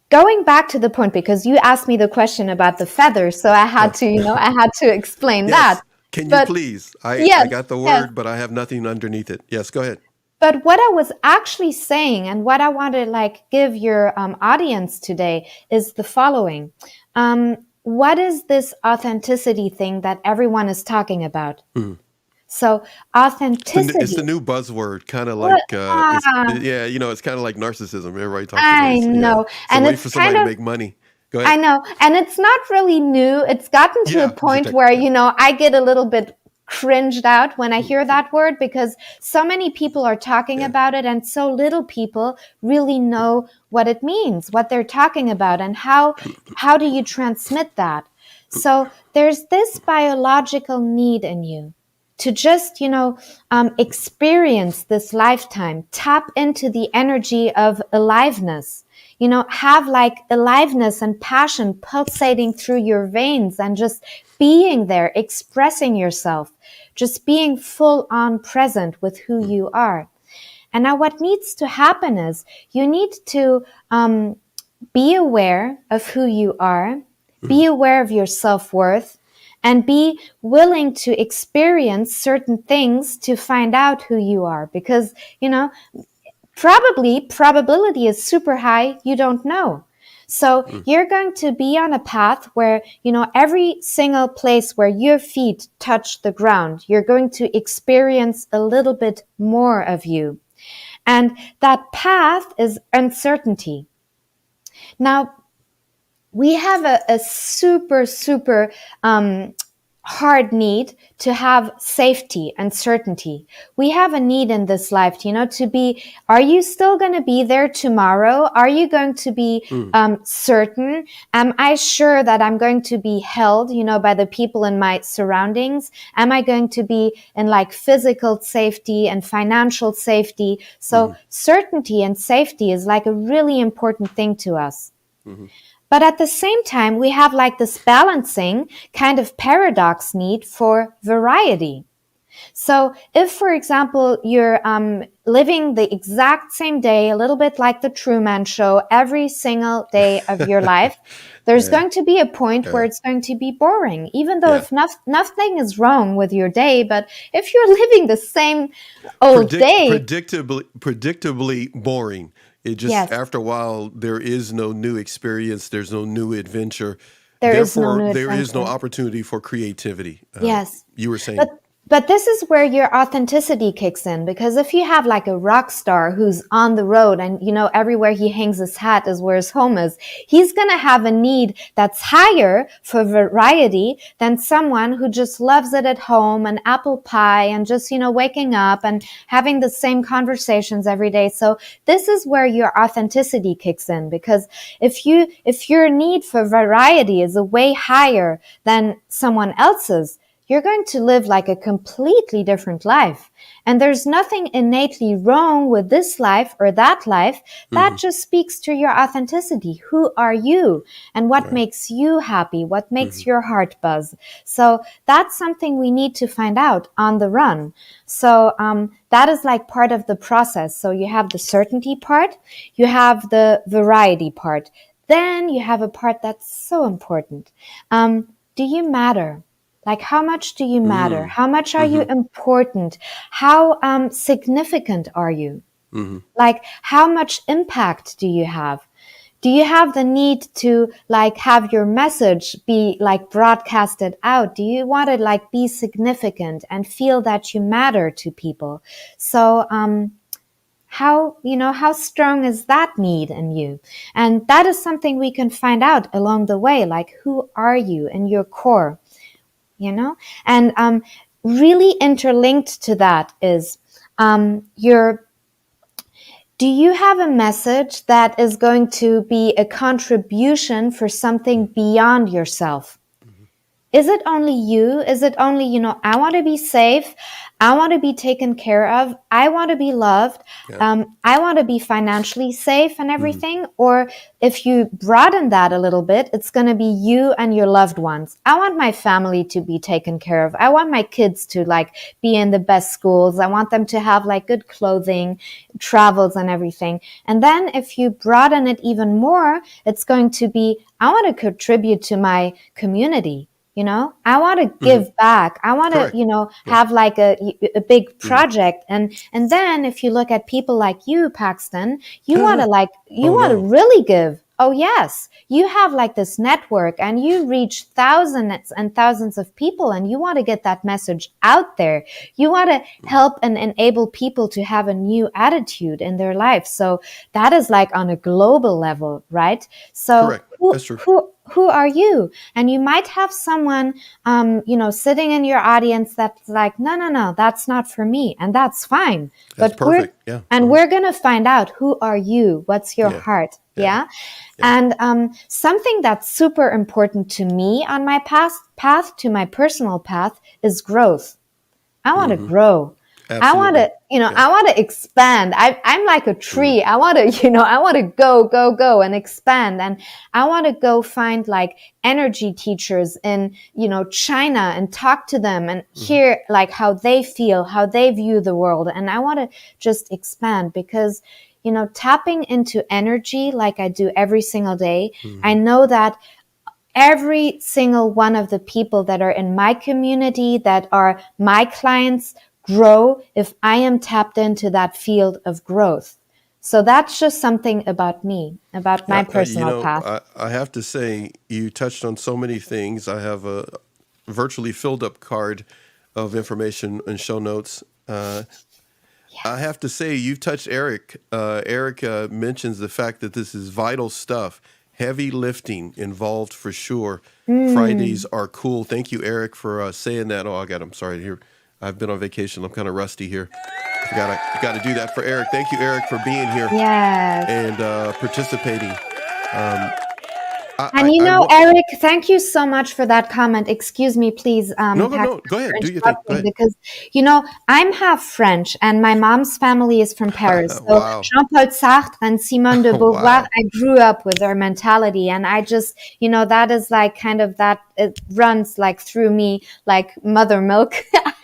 Going back to the point, because you asked me the question about the feathers, so I had to, I had to explain that. Yes. Can you But please? I yes, got the yes. word, but I have nothing underneath it. Yes, go ahead. But what I was actually saying, and what I want to give your audience today, is the following. What is this authenticity thing that everyone is talking about? Mhm. So It's authenticity. the new buzzword, kind of What? like yeah, it's kind of like narcissism. Everybody talks about I it. Yeah, know, it's a and way it's for somebody kind to of, make money. Go ahead. I know, and it's not really new. It's gotten to a Yeah, point where, yeah. I get a little bit cringed out when I hear that word, because so many people are talking Yeah. about it and so little people really know what it means, what they're talking about, and how do you transmit that? So there's this biological need in you to just, experience this lifetime, tap into the energy of aliveness, have aliveness and passion pulsating through your veins, and just being there, expressing yourself, just being full on present with who you are. And now what needs to happen is you need to be aware of who you are, be aware of your self-worth, and be willing to experience certain things to find out who you are. Because, probability is super high, you don't know. So you're going to be on a path where, every single place where your feet touch the ground, you're going to experience a little bit more of you. And that path is uncertainty. Now, we have a super, super hard need to have safety and certainty. We have a need in this life, to be, are you still going to be there tomorrow? Are you going to be certain? Am I sure that I'm going to be held, by the people in my surroundings? Am I going to be in physical safety and financial safety? So certainty and safety is a really important thing to us. Mm-hmm. But at the same time, we have this balancing kind of paradox need for variety. So if, for example, you're living the exact same day, a little bit like the Truman Show, every single day of your life, there's Yeah. going to be a point where Yeah. it's going to be boring, even though Yeah. if nothing is wrong with your day. But if you're living the same old day, Predictably boring. It just, yes, after a while, there is no new experience. There's no new adventure. there is no Therefore, new there is no adventure. opportunity for creativity. Yes. You were But saying. but this is where your authenticity kicks in, because if you have a rock star who's on the road and everywhere he hangs his hat is where his home is, he's going to have a need that's higher for variety than someone who just loves it at home and apple pie and just waking up and having the same conversations every day. So this is where your authenticity kicks in, because if your need for variety is a way higher than someone else's, you're going to live a completely different life. And there's nothing innately wrong with this life or that life. That Mm-hmm. just speaks to your authenticity. Who are you? And what Right. makes you happy? What Mm-hmm. makes your heart buzz? So that's something we need to find out on the run. So that is part of the process. So you have the certainty part, you have the variety part. Then you have a part that's so important. Do you matter? How much do you matter? How much are you Mm-hmm. important? How significant are you? Mm-hmm. How much impact do you have? Do you have the need to have your message be broadcasted out? Do you want to be significant and feel that you matter to people? So how strong is that need in you? And that is something we can find out along the way. Who are you in your core? And really interlinked to that is do you have a message that is going to be a contribution for something beyond yourself? is it only you? Is it only, I want to be safe. I want to be taken care of. I want to be loved. Yeah. I want to be financially safe and Mm-hmm. everything. Or if you broaden that a little bit, it's going to be you and your loved ones. I want my family to be taken care of. I want my kids to like be in the best schools. I want them to have like good clothing, travels and everything. And then if you broaden it even more, it's going to be, I want to contribute to my community. I want to give back. I want to, Correct. Yeah. have like a big Mm-hmm. project. And then if you look at people like you, Paxton, you want to Oh, want to no. really give. Oh, yes. You have like this network and you reach thousands and thousands of people and you want to get that message out there. You want to help and enable people to have a new attitude in their life. So that is like on a global level, right? So Correct. That's true. who are you? And you might have someone, sitting in your audience that's like, no, that's not for me. And that's fine. That's But perfect. Yeah. we're going to find out, who are you? What's your Yeah. heart? Yeah. Yeah. And something that's super important to me on my path to my personal path is growth. I want to grow. I want Absolutely. to, I want to expand. I'm like a tree. I want to, I want to go and expand. And I want to go find like energy teachers in, China and talk to them and hear like how they feel, how they view the world. And I want to just expand because, tapping into energy like I do every single day, I know that every single one of the people that are in my community, that are my clients, grow if I am tapped into that field of growth. So that's just something about me, about my personal path. I have to say, you touched on so many things. I have a virtually filled up card of information and show notes. I have to say, you've touched Eric. Eric mentions the fact that this is vital stuff. Heavy lifting involved for sure. Fridays are cool. Thank you, Eric, for saying that. Oh, I'm sorry. Here, I've been on vacation. I'm kind of rusty here. I got to do that for Eric. Thank you, Eric, for being here Yes. and participating. And Eric, thank you so much for that comment. Excuse me, please. No. Paxton, Go ahead. for Do your thing. Go interrupting, ahead. because, I'm half French and my mom's family is from Paris. So Wow. Jean-Paul Sartre and Simone de Beauvoir, Wow. I grew up with their mentality. And I just, that is like kind of that, it runs like through me like mother milk.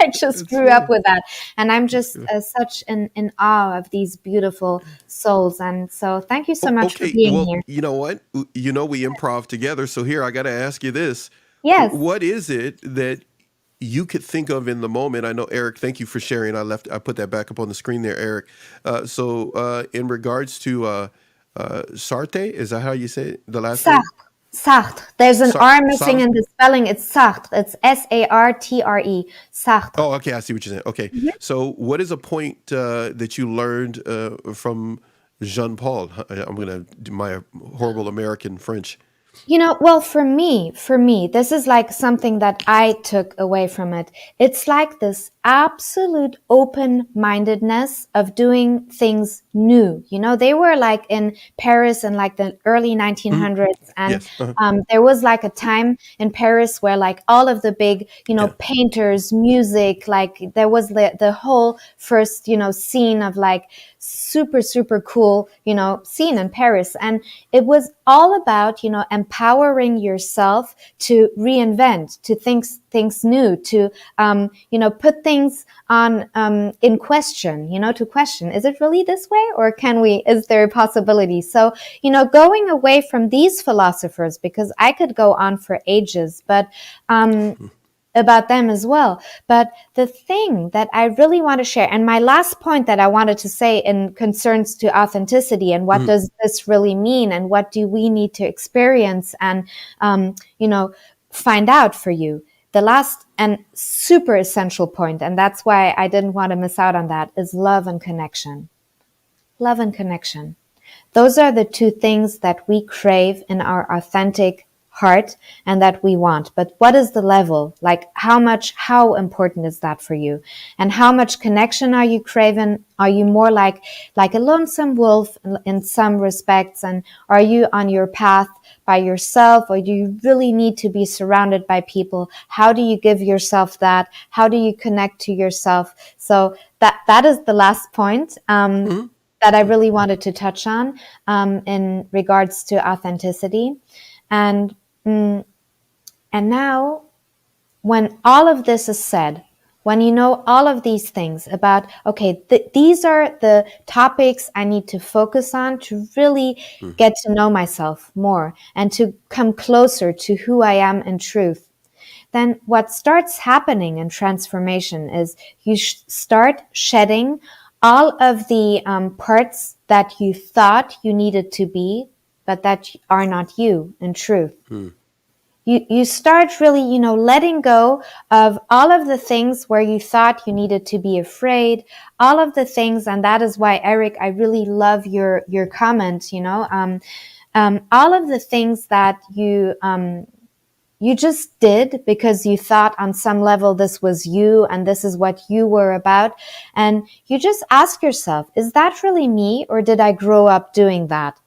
I just grew up with that. And I'm just such in awe of these beautiful souls. And so thank you so much for being well, here. you know what? We improv together. So here, I got to ask you this. Yes. What is it that you could think of in the moment? I know, Eric, thank you for sharing. I put that back up on the screen there, Eric. So in regards to Sartre, is that how you say it? The last name? Sartre. There's an R missing Sartre? in the spelling. It's Sartre. It's Sartre. Sartre. Oh, okay. I see what you're saying. Okay. So what is a point that you learned from Jean Paul? I'm going to do my horrible American French. Well, for me, this is like something that I took away from it. It's like this absolute open-mindedness of doing things new. They were like in Paris in like the early 1900s. And Yes. there was like a time in Paris where like all of the big, painters, music, like there was the whole first, scene of like super, super cool, scene in Paris. And it was all about, empowering yourself to reinvent, to think things new, to, put things on, in question, to question, is it really this way? Or is there a possibility? So, going away from these philosophers, because I could go on for ages, but, about them as well. But the thing that I really want to share, and my last point that I wanted to say in concerns to authenticity and what does this really mean and what do we need to experience and, find out for you. The last and super essential point, and that's why I didn't want to miss out on that, is love and connection. Love and connection. Those are the two things that we crave in our authentic heart and that we want. But what is the level? Like how important is that for you? And how much connection are you craving? Are you more like a lonesome wolf in some respects? And are you on your path by yourself, or do you really need to be surrounded by people? How do you give yourself that? How do you connect to yourself? So that is the last point that I really wanted to touch on in regards to authenticity. And now, when all of this is said, when you know all of these things about, okay, these are the topics I need to focus on to really get to know myself more and to come closer to who I am in truth, then what starts happening in transformation is you start shedding all of the parts that you thought you needed to be, but that are not you in truth. You start really, letting go of all of the things where you thought you needed to be afraid, all of the things, and that is why, Eric, I really love your comment, all of the things that you just did because you thought on some level this was you and this is what you were about. And you just ask yourself, is that really me, or did I grow up doing that?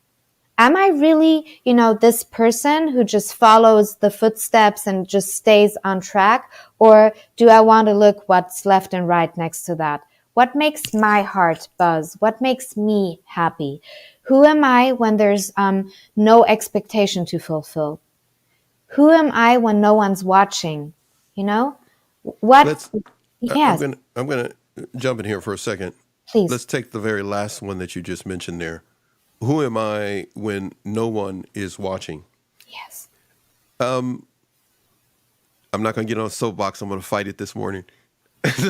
Am I really, this person who just follows the footsteps and just stays on track? Or do I want to look what's left and right next to that? What makes my heart buzz? What makes me happy? Who am I when there's no expectation to fulfill? Who am I when no one's watching? What? Let's. Yes, I'm gonna jump in here for a second. please. Let's take the very last one that you just mentioned there. Who am I when no one is watching? Yes. I'm not going to get on a soapbox. I'm going to fight it this morning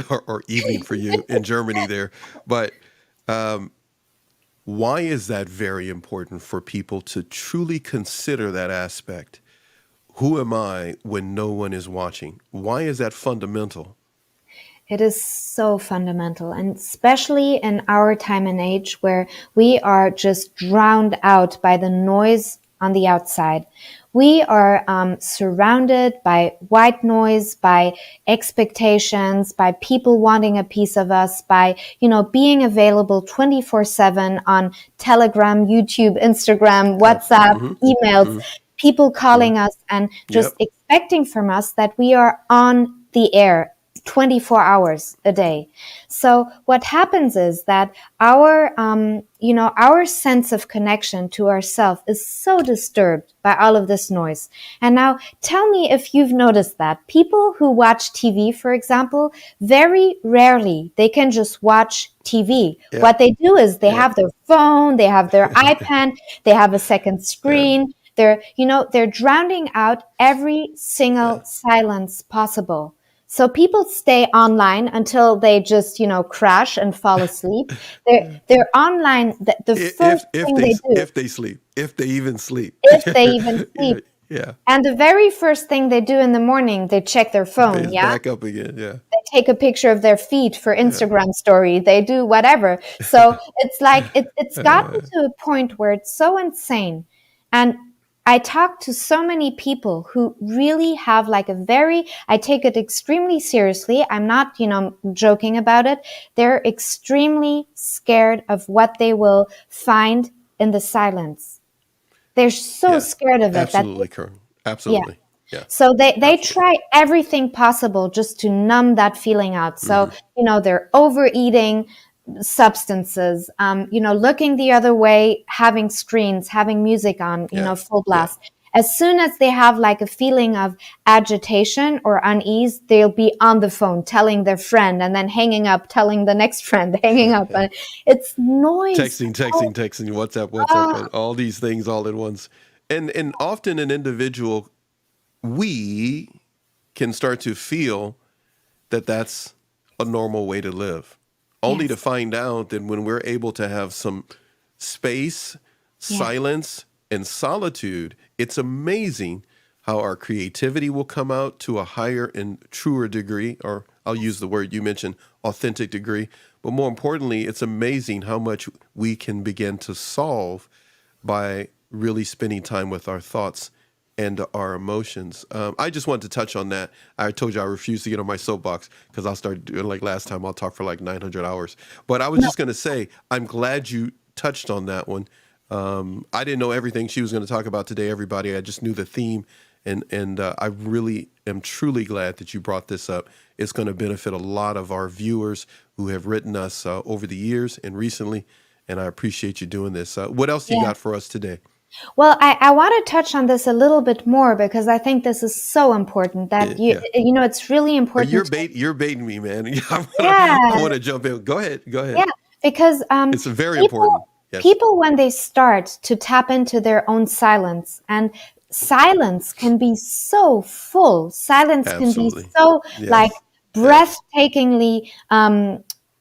or evening for you in Germany there. But why is that very important for people to truly consider that aspect? Who am I when no one is watching? Why is that fundamental? It is so fundamental, and especially in our time and age where we are just drowned out by the noise on the outside. We are surrounded by white noise, by expectations, by people wanting a piece of us, by, being available 24/7 on Telegram, YouTube, Instagram, WhatsApp, emails, people calling us and just Yep. expecting from us that we are on the air 24 hours a day. So what happens is that our sense of connection to ourselves is so disturbed by all of this noise. And now tell me if you've noticed that people who watch TV, for example, very rarely they can just watch TV. Yep. What they do is they Yep. have their phone, they have their iPad, they have a second screen. They're drowning out every single silence possible. So people stay online until they just, crash and fall asleep. They're online. The first thing they do, if they even sleep. if they even sleep, Yeah. and the very first thing they do in the morning, they check their phone. It's Yeah, back up again. Yeah. they take a picture of their feet for Instagram story. They do whatever. So it's like it's gotten to a point where it's so insane. And I talk to so many people who really have like I take it extremely seriously. I'm not, joking about it. They're extremely scared of what they will find in the silence. They're so scared of it that Absolutely, Kern. Absolutely. Yeah. so they try everything possible just to numb that feeling out. So, they're overeating substances, looking the other way, having screens, having music on, full blast. As soon as they have like a feeling of agitation or unease, they'll be on the phone telling their friend and then hanging up, telling the next friend, hanging up. And it's noise. Texting, WhatsApp, and all these things all at once. And often an individual, we can start to feel that that's a normal way to live, only to find out that when we're able to have some space, silence, and solitude, it's amazing how our creativity will come out to a higher and truer degree, or I'll use the word you mentioned, authentic degree. But more importantly, it's amazing how much we can begin to solve by really spending time with our thoughts and our emotions. I just wanted to touch on that. I told you I refuse to get on my soapbox because I'll start doing like last time. I'll talk for like 900 hours. But I was No, just going to say, I'm glad you touched on that one. I didn't know everything she was going to talk about today, everybody. I just knew the theme. And I really am truly glad that you brought this up. It's going to benefit a lot of our viewers who have written us over the years and recently. And I appreciate you doing this. What else you yeah. got for us today? Well, I want to touch on this a little bit more because I think this is so important that Yeah. it's really important to, You're baiting me, man. I yeah, want to jump in. Go ahead. Go ahead. yeah, because It's very important. people Yes. people when they start to tap into their own silence, and silence can be so full, silence can be Absolutely. so like Yes. Yes. breathtakingly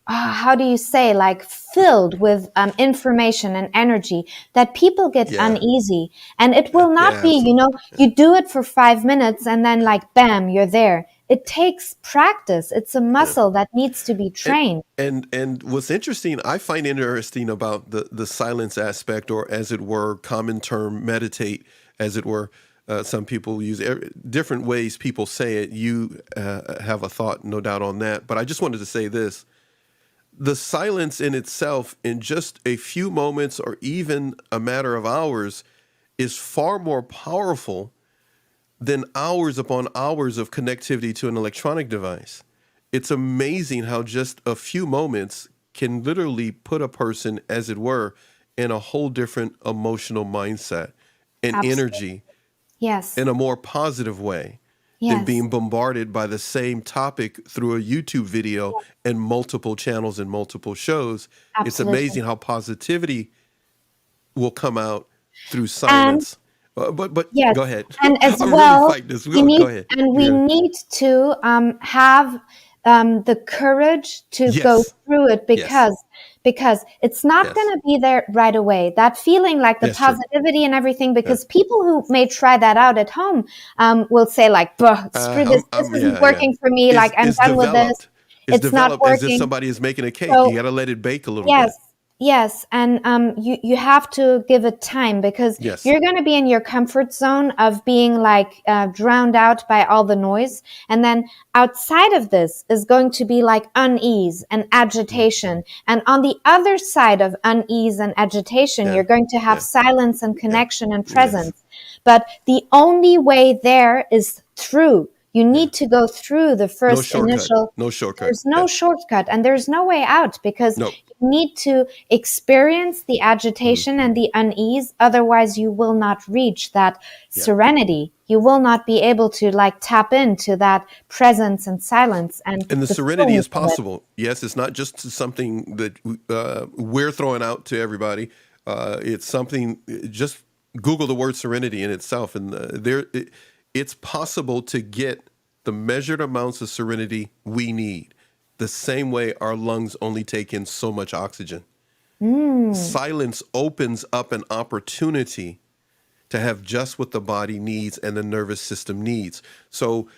how do you say, like filled with information and energy that people get Yeah. uneasy. And it will not Yeah. be, Absolutely. you do it for 5 minutes and then like bam, you're there. It takes practice. It's a Yeah. muscle that needs to be And trained. and what's interesting, I find interesting about the silence aspect, or as it were, common term, meditate, as it were. Some people use different ways people say it. You have a thought, no doubt, on that. But I just wanted to say this: the silence in itself, in just a few moments or even a matter of hours, is far more powerful than hours upon hours of connectivity to an electronic device. It's amazing how just a few moments can literally put a person, as it were, in a whole different emotional mindset and Absolutely. energy Yes. in a more positive way than Yes. being bombarded by the same topic through a YouTube video and multiple channels and multiple shows. It's Absolutely. amazing how positivity will come out through And silence. But yes, go ahead. and as I'm really well, fighting this. you Go need, ahead. and we Yeah. need to have the courage to go Yes. through it, Yes. because it's not going Yes. to be there right away. That feeling, like the That's true. positivity and everything, Yeah. because people who may try that out at home will say like, "Bah, screw this. This isn't Yeah. working for me. Like I'm Is done with this. developed. Is It's not developed as if working." somebody is making a cake. You So got to let it bake a little yes, bit. yes, and you have to give it time because Yes. you're going to be in your comfort zone of being like drowned out by all the noise, and then outside of this is going to be like unease and Mm. agitation, and on the other side of unease and agitation, Yeah. you're going to have Yeah. silence and Yeah. connection and Yes. presence. But the only way there is through. You Yeah. need to go through the No first shortcut. initial. No shortcut. There's no Yeah. shortcut and there's no way out because Nope. you need to experience the Mm. agitation and the unease. Otherwise, you will not reach that Yeah. serenity. You will not be able to like tap into that presence and silence and And the the serenity fullness is of it. possible. Yes, it's not just something that we're throwing out to everybody. It's something. Just Google the word serenity in itself, and it's possible to get the measured amounts of serenity we need. The same way our lungs only take in so much oxygen. Mm, Silence opens up an opportunity to have just what the body needs and the nervous system needs. So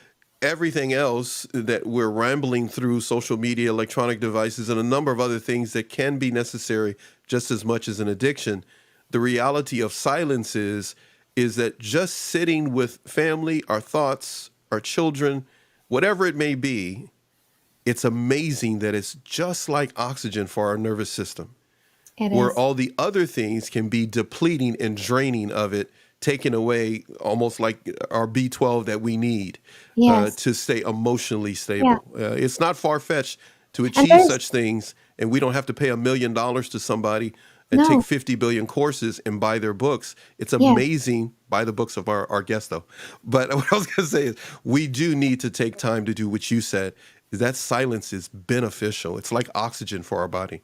everything else that we're rambling through, social media, electronic devices, and a number of other things that can be necessary just as much as an addiction, the reality of silence is that just sitting with family, our thoughts, our children, whatever it may be, it's amazing that it's just like oxygen for our nervous system, it where is. all the other things can be depleting and draining of it, taking away almost like our B12 that we need Yes. to stay emotionally Yeah. stable. It's not far fetched to And achieve there's such things, and we don't have to pay $1 million to somebody and take no. 50 billion courses and buy their books. It's Yes. amazing. Buy the books of our guest, though. But what I was going to say is we do need to take time to do what you said, is that silence is beneficial. It's like oxygen for our body.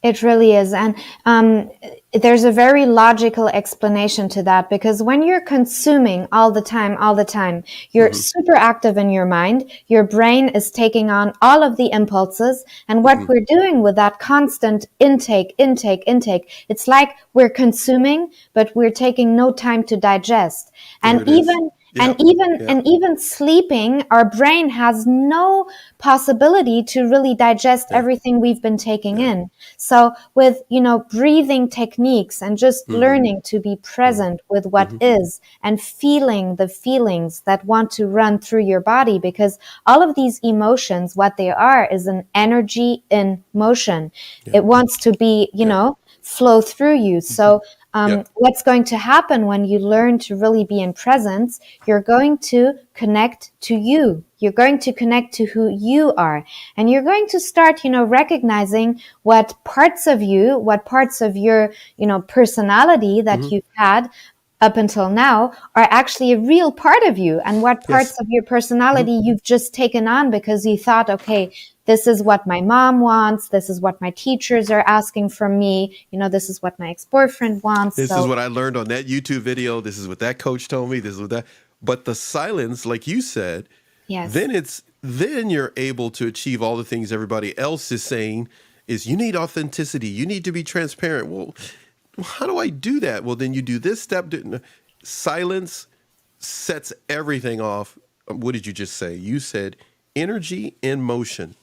It really is. And there's a very logical explanation to that because when you're consuming all the time, you're Hmm. super active in your mind. Your brain is taking on all of the impulses. And what Hmm. we're doing with that constant intake, it's like we're consuming, but we're taking no time to digest. There And it is. And Yep. even Yep. and even sleeping, our brain has no possibility to really digest Yeah. everything we've been taking Yeah. in. So with, breathing techniques and just Mm-hmm. learning to be Mm-hmm. present with what Mm-hmm. is and feeling the feelings that want to run through your body, because all of these emotions, what they are is an energy in motion. Yeah. It wants to be, Yeah. flow through you. Mm-hmm. So Yep. what's going to happen when you learn to really be in presence? You're going to connect to you. You're going to connect to who you are. And you're going to start, recognizing what parts of you, what parts of your, personality that Mm-hmm. you've had up until now are actually a real part of you, and what Yes. parts of your Mm-hmm. personality you've just taken on because you thought, okay, this is what my mom wants, this is what my teachers are asking from me, this is what my ex-boyfriend wants. This is So what I learned on that YouTube video. This is what that coach told me. This is what that. But the silence, like you said, yes, then you're able to achieve all the things everybody else is saying. Is you need authenticity. You need to be transparent. Well, how do I do that? Well, then you do this step. Silence sets everything off. What did you just say? You said energy in motion.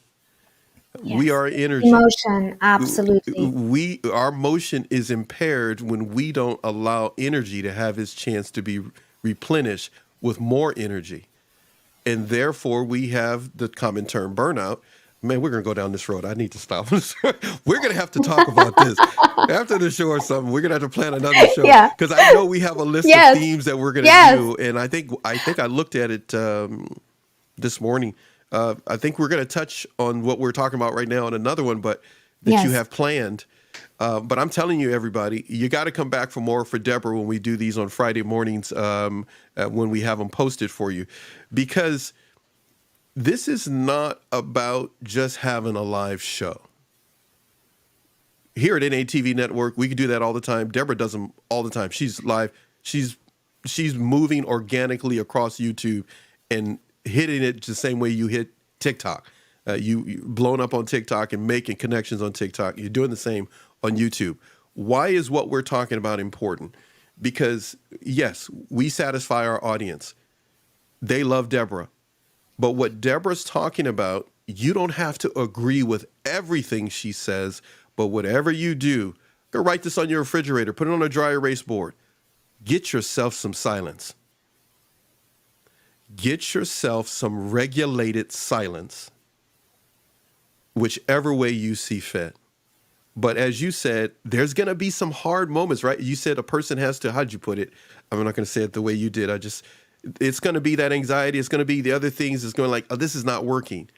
We yes, are energy. emotion, absolutely. Our motion is impaired when we don't allow energy to have its chance to be replenished with more energy. And therefore we have the common term burnout. Man, we're gonna go down this road. I need to stop. We're gonna have to talk about this after the show or something. We're gonna have to plan another show Yeah. because I know we have a list of Yes. themes that we're gonna Yes. do, and I think I looked at it this morning. I think we're going to touch on what we're talking about right now on another one, but that you Yes. have planned. But I'm telling you, everybody, you got to come back for more for Deborah when we do these on Friday mornings when we have them posted for you, because this is not about just having a live show. Here at NATV Network, we can do that all the time. Deborah does them all the time. She's live. She's moving organically across YouTube and hitting it the same way you hit TikTok. You blown up on TikTok and making connections on TikTok. You're doing the same on YouTube. Why is what we're talking about important? Because yes, we satisfy our audience. They love Deborah. But what Deborah's talking about, you don't have to agree with everything she says, but whatever you do, go write this on your refrigerator, put it on a dry erase board. Get yourself some silence. Get yourself some regulated silence, whichever way you see fit. But as you said, there's going to be some hard moments, right? You said a person has to, how'd you put it? I'm not going to say it the way you did. It's going to be that anxiety. It's going to be the other things. It's going like, oh, this is not working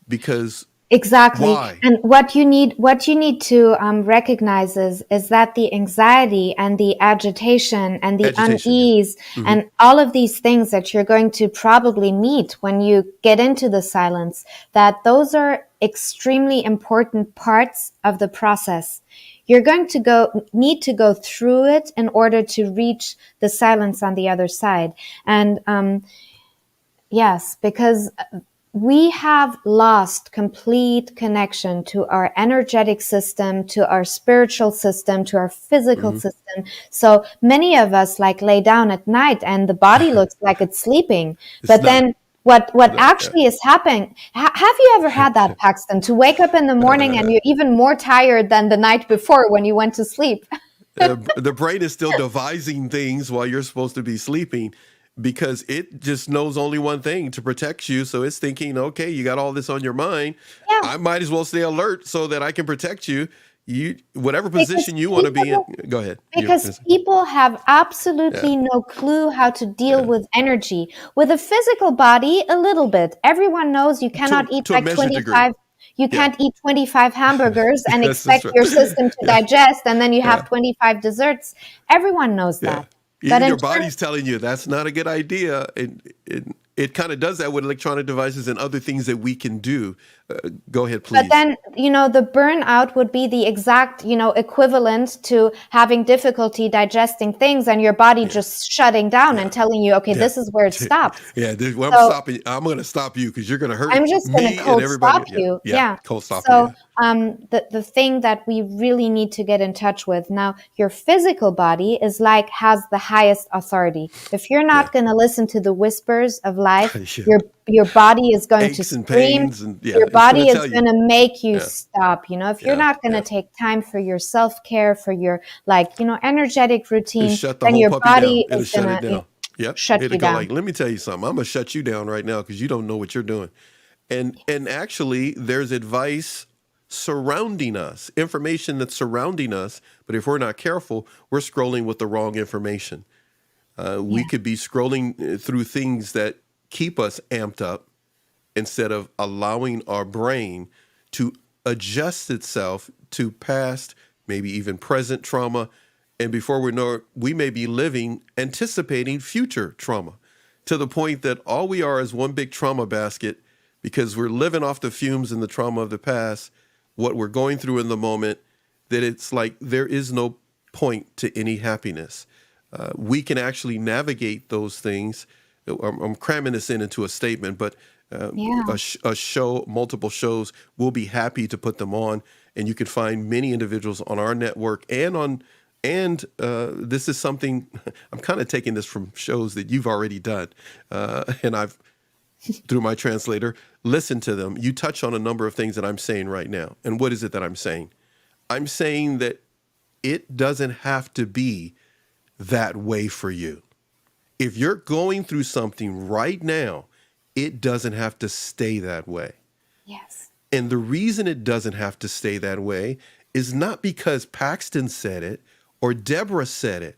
because Exactly. why? And what you need to recognize is that the anxiety and the agitation and the Agitation. Yeah. unease Mm-hmm. and all of these things that you're going to probably meet when you get into the silence, that those are extremely important parts of the process. You're going to need to go through it in order to reach the silence on the other side. And yes, because we have lost complete connection to our energetic system, to our spiritual system, to our physical Mm-hmm. system. So many of us lay down at night and the body looks like it's sleeping. It's But not. then what Yeah. actually is happening, have you ever had that, Paxton, to wake up in the morning and you're even more tired than the night before when you went to sleep? The brain is still devising things while you're supposed to be sleeping because it just knows only one thing to protect you. So it's thinking, okay, you got all this on your mind. Yeah. I might as well stay alert so that I can protect you. Whatever Because position you want to be in. people Go ahead. Because people have Yeah. absolutely no clue how to deal Yeah. with energy. With a physical body, a little bit. Everyone knows you cannot eat To a measured degree. you Yeah. can't eat 25 hamburgers and Yes, that's expect right. your system to Yeah. digest, and then you have Yeah. 25 desserts. Everyone knows Yeah. that. But Even in your terms body's telling you that's not a good idea. And it kind of does that with electronic devices and other things that we can do. Go ahead, But please. then, the burnout would be the exact, equivalent to having difficulty digesting things and your body Yeah. just shutting down Yeah. and telling you, okay, Yeah. this is where it stops. Yeah. Well, So I'm going to stop you because you're going to hurt I'm just going to me and cold everybody. stop Yeah. you. Yeah. Yeah. Cold stop you. So Yeah. the thing that we really need to get in touch with now, your physical body has the highest authority. If you're Yeah. not going to listen to the whispers of life, Yeah. your body is going to Aches and scream. pains. And Your it's going body to is tell you. going to make you Yeah. stop. If you're Yeah. not going to Yeah. take time for your self-care, for your energetic routine, Shut the then whole your puppy down. body It'll is shut going it to down. Yep. shut It'll you go down. like, let me tell you something. I'm going to shut you down right now because you don't know what you're doing. And actually, there's advice surrounding us, information that's surrounding us. But if we're not careful, we're scrolling with the wrong information. We Yeah. could be scrolling through things that keep us amped up instead of allowing our brain to adjust itself to past, maybe even present trauma. And before we know it, we may be living, anticipating future trauma to the point that all we are is one big trauma basket because we're living off the fumes and the trauma of the past, what we're going through in the moment, that it's like there is no point to any happiness. We can actually navigate those things. I'm cramming this into a statement, but Yeah. a show, multiple shows, we'll be happy to put them on. And you can find many individuals on our network and this is something I'm kind of taking this from shows that you've already done. And I've, through my translator, listened to them. You touch on a number of things that I'm saying right now. And what is it that I'm saying? I'm saying that it doesn't have to be that way for you. If you're going through something right now, it doesn't have to stay that way. Yes. And the reason it doesn't have to stay that way is not because Paxton said it or Deborah said it.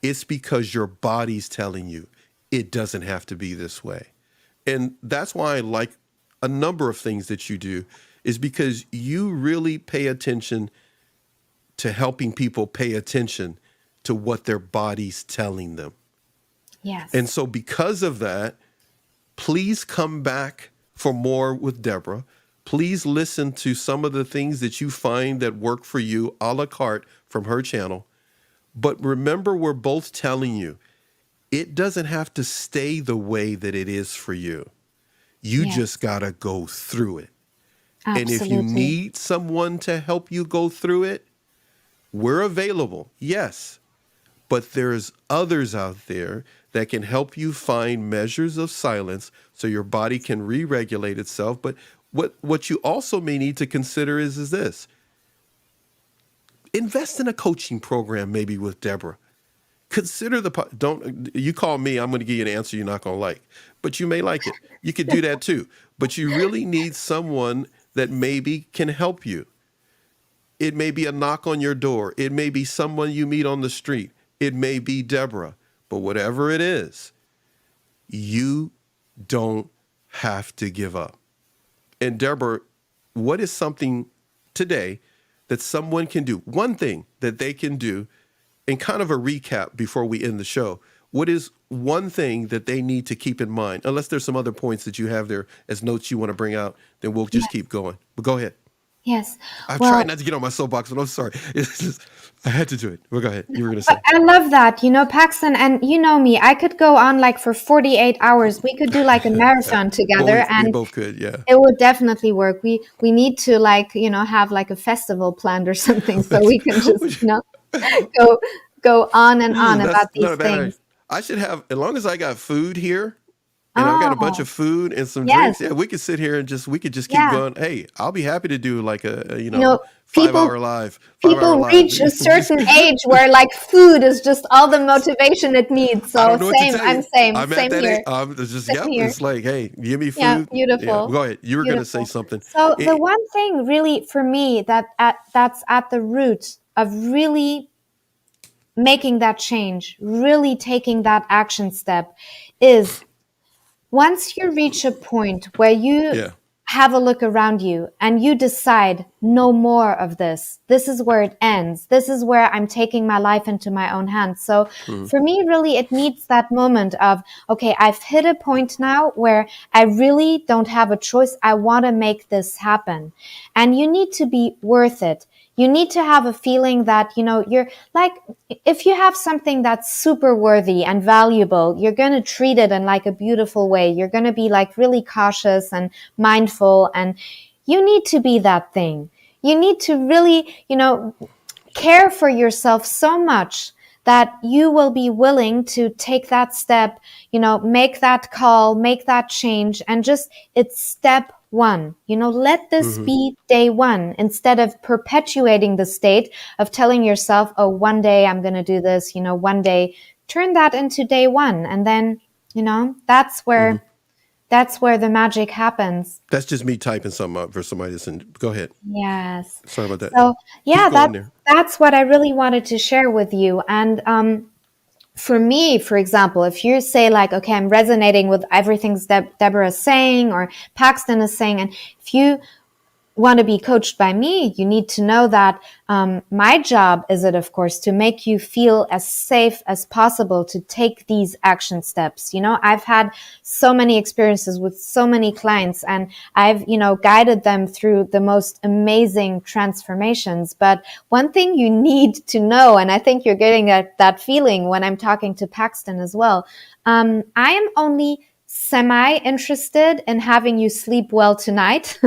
It's because your body's telling you it doesn't have to be this way. And that's why I like a number of things that you do, is because you really pay attention to helping people pay attention to what their body's telling them. Yes. And so because of that, please come back for more with Deborah. Please listen to some of the things that you find that work for you a la carte from her channel. But remember, we're both telling you, it doesn't have to stay the way that it is for you. You Yes. just got to go through it. And if you Absolutely. need someone to help you go through it, we're available, yes. But there's others out there that can help you find measures of silence so your body can re-regulate itself. But what you also may need to consider is this. Invest in a coaching program, maybe with Deborah. Consider don't you call me, I'm going to give you an answer you're not going to like, but you may like it. You could do that too. But you really need someone that maybe can help you. It may be a knock on your door. It may be someone you meet on the street. It may be Deborah. But whatever it is, you don't have to give up. And Deborah, what is something today that someone can do? One thing that they can do, and kind of a recap before we end the show. What is one thing that they need to keep in mind? Unless there's some other points that you have there as notes you want to bring out, then we'll just keep going. But go ahead. Yes. I've Well, tried not to get on my soapbox, but I'm sorry. It's just, I had to do it. Well, go ahead. You were going to say. I love that, Paxton, and you know me, I could go on like for 48 hours. We could do like a marathon Well, together, we and both could, yeah. it would definitely work. We need to have like a festival planned or something so we can just, go go on and on That's about not these a bad idea. things. I should have, as long as I got food here and I've got a bunch Oh, of food and some yes. drinks, yeah, we could sit here and we could just keep Yeah. going. Hey, I'll be happy to do like a You know, 5-hour live. 5-hour people live. reach a certain age where like food is just all the motivation it needs. I So don't know what to same, tell I'm you. same, I'm at same that age. here. It's just, Same here. it's like, hey, give me Yeah, food. Yeah, beautiful. go ahead. You were going to say Beautiful. something. So Eh, the one thing really for me that's at the root of really making that change, really taking that action step is once you reach a point where you yeah. have a look around you and you decide no more of this. This is where it ends. This is where I'm taking my life into my own hands. So for me, really, it needs that moment of, okay, I've hit a point now where I really don't have a choice. I want to make this happen. And you need to be worth it. You need to have a feeling that, you're like, if you have something that's super worthy and valuable, you're going to treat it in like a beautiful way. You're going to be like really cautious and mindful, and you need to be that thing. You need to really, care for yourself so much that you will be willing to take that step, make that call, make that change, and just it's step one. Let this be day one instead of perpetuating the state of telling yourself, oh, one day I'm going to do this, one day. Turn that into day one. And then, that's where the magic happens. That's just me typing something up for somebody to send. Go ahead. Yes. Sorry about that. So yeah, Keep going there. that's what I really wanted to share with you. And for me, for example, if you say like, okay, I'm resonating with everything Deborah is saying or Paxton is saying, and if you want to be coached by me, you need to know that my job is it, of course, to make you feel as safe as possible to take these action steps. I've had so many experiences with so many clients, and I've, guided them through the most amazing transformations. But one thing you need to know, and I think you're getting that feeling when I'm talking to Paxton as well, I am only semi-interested in having you sleep well tonight.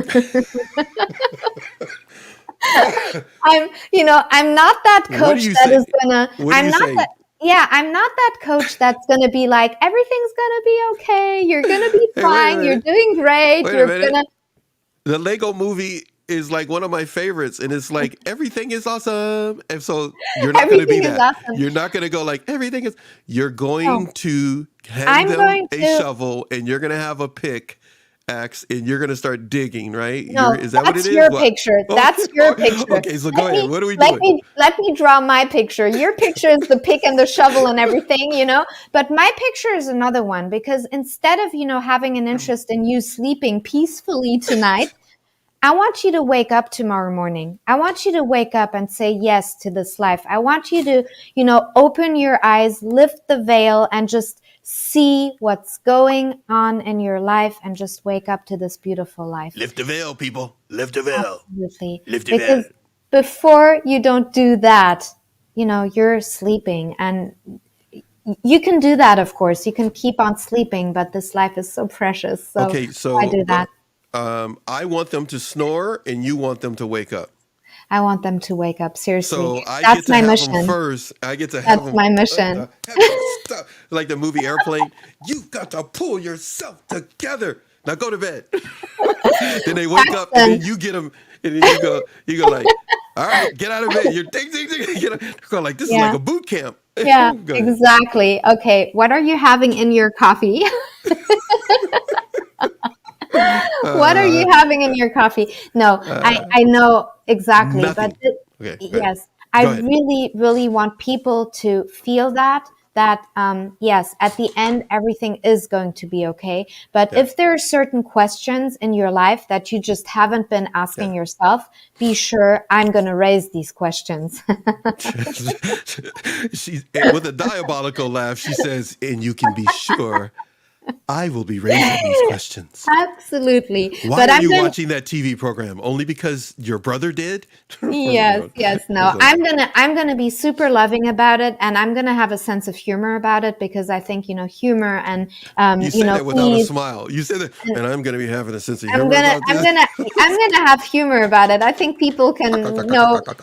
I'm not that coach that is gonna, I'm not that coach that's gonna be like, everything's gonna be okay, you're gonna be fine, you're doing great, The Lego movie is like one of my favorites, and it's like everything is awesome, and so you're not going to be that. Awesome. You're not going to go like everything is. You're going to hand them a shovel, and you're going to have a pickaxe, and you're going to start digging. Right? No, is that what it is? Your picture. That's your picture. Okay, so go ahead. What are we doing? Let me draw my picture. Your picture is the pick and the shovel and everything, But my picture is another one, because instead of having an interest in you sleeping peacefully tonight, I want you to wake up tomorrow morning. I want you to wake up and say yes to this life. I want you to, open your eyes, lift the veil, and just see what's going on in your life and just wake up to this beautiful life. Lift the veil, people. Lift the veil. Absolutely. Lift the veil. Because before you don't do that, you're sleeping. And you can do that, of course. You can keep on sleeping, but this life is so precious. So, I do that. I want them to snore, and you want them to wake up. I want them to wake up. Seriously, so that's my mission. Them first. I get to have that's my mission. Like the movie Airplane. You got to pull yourself together. Now go to bed. Then they wake up, and then you get them, and then you go like, all right, get out of bed. You're ding. Go like this is like a boot camp. Yeah, exactly. Okay, what are you having in your coffee? What are you having in your coffee? No, I know exactly. Nothing. But yes, I really, really want people to feel that yes, at the end, everything is going to be okay. But if there are certain questions in your life that you just haven't been asking yourself, be sure I'm going to raise these questions. With a diabolical laugh, she says, and you can be sure I will be raising these questions. Absolutely. Why are you watching that TV program? Only because your brother did? Yes. No, I'm gonna be super loving about it, and I'm gonna have a sense of humor about it, because I think humor and you said that without a smile. You said that, and I'm gonna be having a sense of humor. I'm gonna have humor about it. I think people can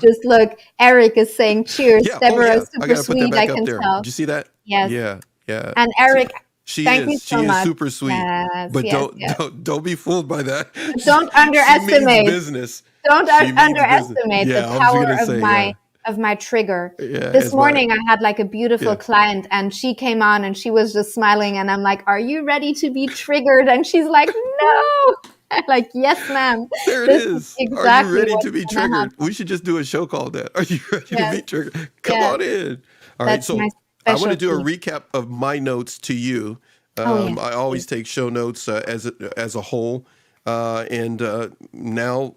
just look. Eric is saying cheers. Deborah is super sweet. I can tell. Did you see that? Yes. Yeah. And Eric. Thank you so much. Super sweet. But don't be fooled by that. Don't underestimate. She means business. Don't underestimate the power of my trigger. This morning I had like a beautiful client, and she came on and she was just smiling, and I'm like, "Are you ready to be triggered?" And she's like, "No." I'm like, "Yes, ma'am." There it is. Exactly. Are you ready to be triggered? We should just do a show called that. Are you ready to be triggered? Come on in. All right. So I want to do a recap of my notes to you. I always take show notes as a whole. And now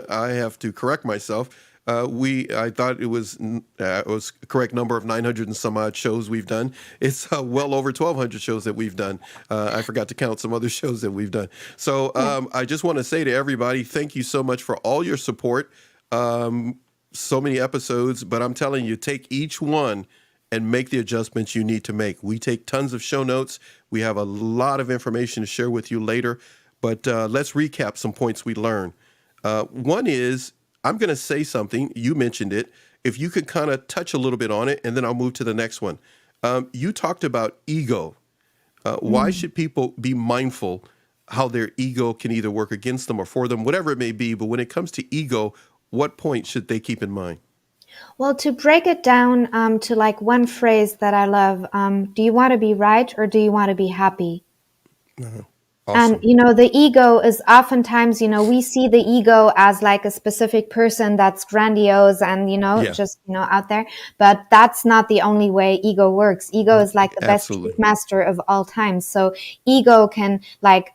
I have to correct myself. I thought it was correct number of 900 and some odd shows we've done. It's well over 1,200 shows that we've done. I forgot to count some other shows that we've done. So Yeah. I just want to say to everybody, thank you so much for all your support. So many episodes, but I'm telling you, take each one and make the adjustments you need to make. We take tons of show notes. We have a lot of information to share with you later. But let's recap some points we learned. One is, I'm going to say something. You mentioned it. If you could kind of touch a little bit on it, and then I'll move to the next one. You talked about ego. Why Mm. should people be mindful how their ego can either work against them or for them, whatever it may be. But when it comes to ego, what point should they keep in mind? Well, to break it down to like one phrase that I love, do you want to be right or do you want to be happy? And, Awesome. the ego is oftentimes, we see the ego as like a specific person that's grandiose and, Yeah, just, out there. But that's not the only way ego works. Ego is like the best absolutely. master of all time. So ego can like,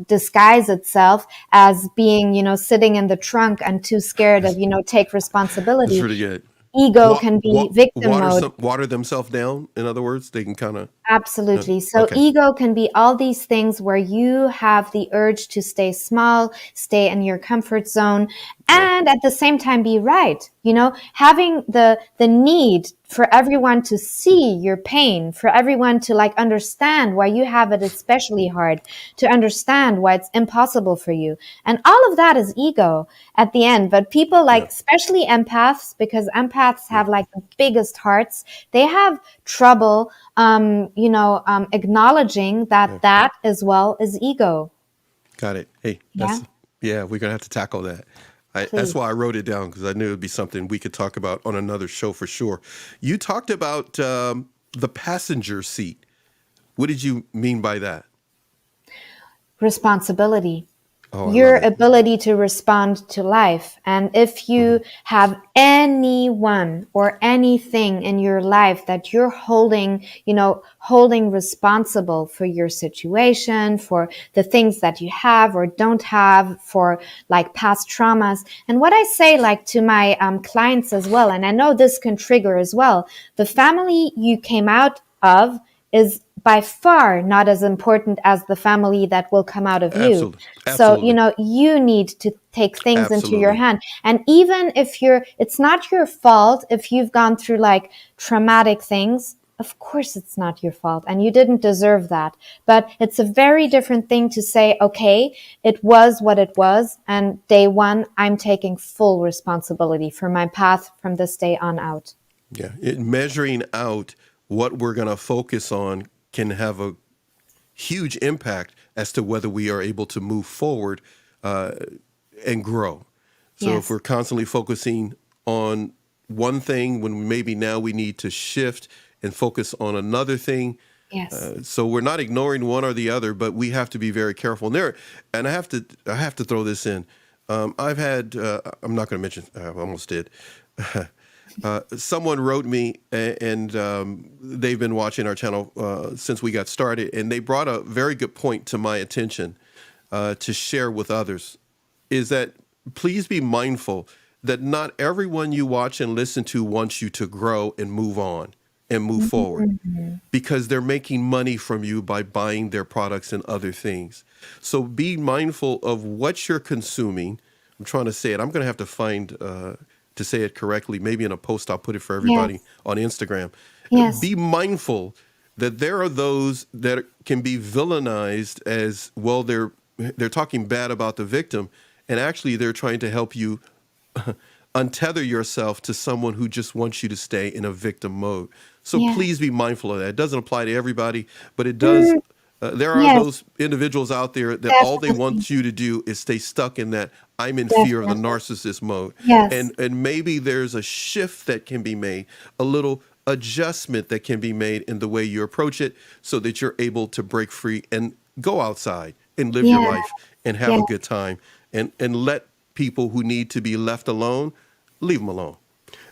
disguise itself as being, sitting in the trunk and too scared of, take That's responsibility. really good. Ego can be victim mode. Water themselves down. In other words, they can kind of. Absolutely. So Okay. ego can be all these things where you have the urge to stay small, stay in your comfort zone, Yeah. and at the same time be right. Having the need for everyone to see your pain, for everyone to like understand why you have it especially hard, to understand why it's impossible for you. And all of that is ego at the end. But people like, Yeah. especially empaths, because empaths Mm. have like the biggest hearts, they have trouble acknowledging Yeah. that as well is ego. Got it. Hey, Yeah, yeah, we're going to have to tackle that. That's please. why I wrote it down because I knew it'd be something we could talk about on another show for sure. You talked about the passenger seat. What did you mean by that? Responsibility. Oh, I Your love it. ability to respond to life. And if Hmm. you have anyone or anything in your life that you're holding responsible for your situation, for the things that you have or don't have, for like past traumas. And what I say like to my clients as well, and I know this can trigger as well, the family you came out of is by far not as important as the family that will come out of you. Absolutely. So, Absolutely. you need to take things into your Absolutely. hand. And even if it's not your fault if you've gone through like traumatic things, of course it's not your fault and you didn't deserve that. But it's a very different thing to say, okay, it was what it was. And day one, I'm taking full responsibility for my path from this day on out. Yeah. Measuring out what we're going to focus on can have a huge impact as to whether we are able to move forward uh, and grow. So if Yes. we're constantly focusing on one thing when maybe now we need to shift and focus on another thing, Yes. so we're not ignoring one or the other, but we have to be very careful. And I have to throw this in. I've had I'm not going to mention. I almost did. Someone wrote me, and they've been watching our channel since we got started, and they brought a very good point to my attention to share with others. Is that please be mindful that not everyone you watch and listen to wants you to grow and move on and move forward because they're making money from you by buying their products and other things. So be mindful of what you're consuming. I'm trying to say it. I'm going to have to find to say it correctly. Maybe in a post, I'll put it for everybody Yes. on Instagram. Yes. Be mindful that there are those that can be villainized as well. They're talking bad about the victim, and actually they're trying to help you untether yourself to someone who just wants you to stay in a victim mode. So Yeah. please be mindful of that. It doesn't apply to everybody, but it does. Mm, There are yes. those individuals out there that all they Definitely. want you to do is stay stuck in that I'm in fear of the Definitely. narcissist mode. Yes. And maybe there's a shift that can be made, a little adjustment that can be made in the way you approach it so that you're able to break free and go outside and live your Yeah. life and have Yeah. a good time and let people who need to be left alone, leave them alone.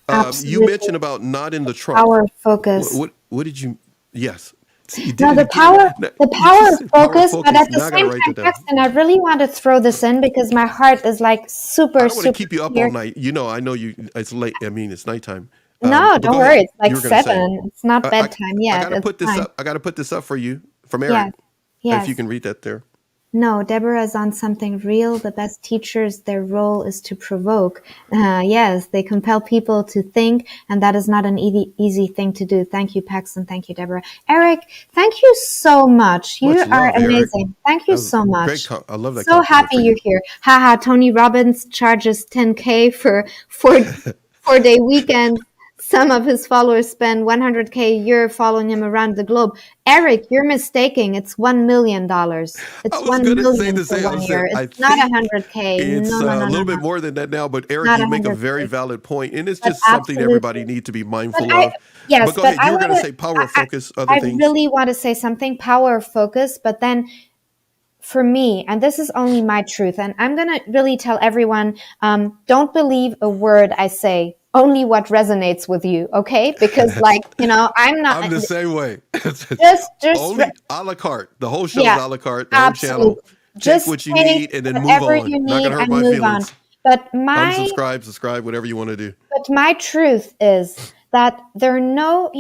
You Absolutely. mentioned about not in the trunk. Our focus. What did you? Yes. See, you No, did it again. No, the you power just of said power focus, but focus. at the Now I got to same write time, that down. Paxton, I really want to throw this in because my heart is like I super, don't want to super keep you up all clear. night. I know you. It's late. I mean, it's nighttime. No, But don't go worry. ahead. It's like You were going to say. 7. It's not I, I bedtime I yet. got to It's put this fine. up. I got to put this up for you from Eric. Yes. If you Yes. can read that there. No, Deborah is on something real. The best teachers, their role is to provoke. Yes, they compel people to think, and that is not an easy thing to do. Thank you, Paxton. Thank you, Deborah. Eric, thank you so much. You Much are love, Eric. amazing. Thank you That was so great. much. I love that So compliment happy for you're you. here. Haha, Tony Robbins charges 10K for 4-day weekend. Some of his followers spend 100K a year following him around the globe. Eric, you're mistaking. It's $1 million. I It's was 1 going to say million the for same. I 1 year. said, It's I not think 100K. it's No, no, a no, no, little bit no. more than that now. But It's Eric, not you make a very 100K. valid point, and it's But just something everybody absolutely. needs to be But mindful of. But yes, go but ahead. I You were want going to to, say power, focus, other I things. really want to say something, power of focus, but then for me, and this is only my truth, and I'm going to really tell everyone, don't believe a word I say, only what resonates with you, okay? Because I'm not, I'm the same way. just, Only a la carte. The whole show's yeah, a la carte. The whole channel. absolutely. Take Just what you take need and then move whatever on. you Not need gonna hurt and my move on. feelings. But my Unsubscribe, subscribe, whatever you want to do. But my truth is that there are no,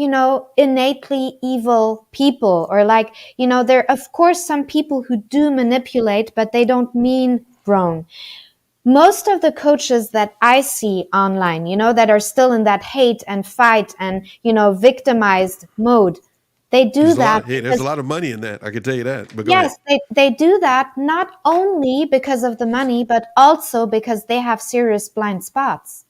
innately evil people or there are, of course, some people who do manipulate, but they don't mean wrong. Most of the coaches that I see online, that are still in that hate and fight and, victimized mode, they do that There's a because, lot of money in that. I can tell you that. But go ahead. yes, they do that not only because of the money, but also because they have serious blind spots.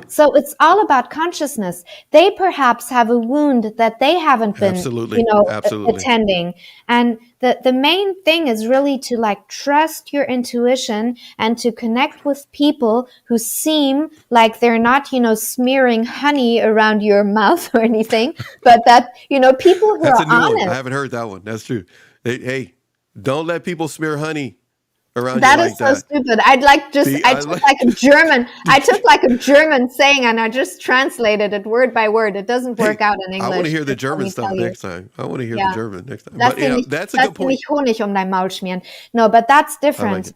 So it's all about consciousness. They perhaps have a wound that they haven't been, Absolutely. Absolutely. attending. And the main thing is really to trust your intuition and to connect with people who seem like they're not, smearing honey around your mouth or anything, but that, people who That's are a new one. I honest. haven't heard that one. That's true. Hey, don't let people smear honey around you That is like so that. stupid. See, I I took like. like a German, I took like a German saying and I just translated it word by word. It doesn't Hey, work out in I want to English, hear the just let German me stuff tell you. next time. I want to hear the Yeah. German next time. But yeah, that's a Lass good dir point. nicht Honig um dein Maul schmieren. No, but that's I like different. it.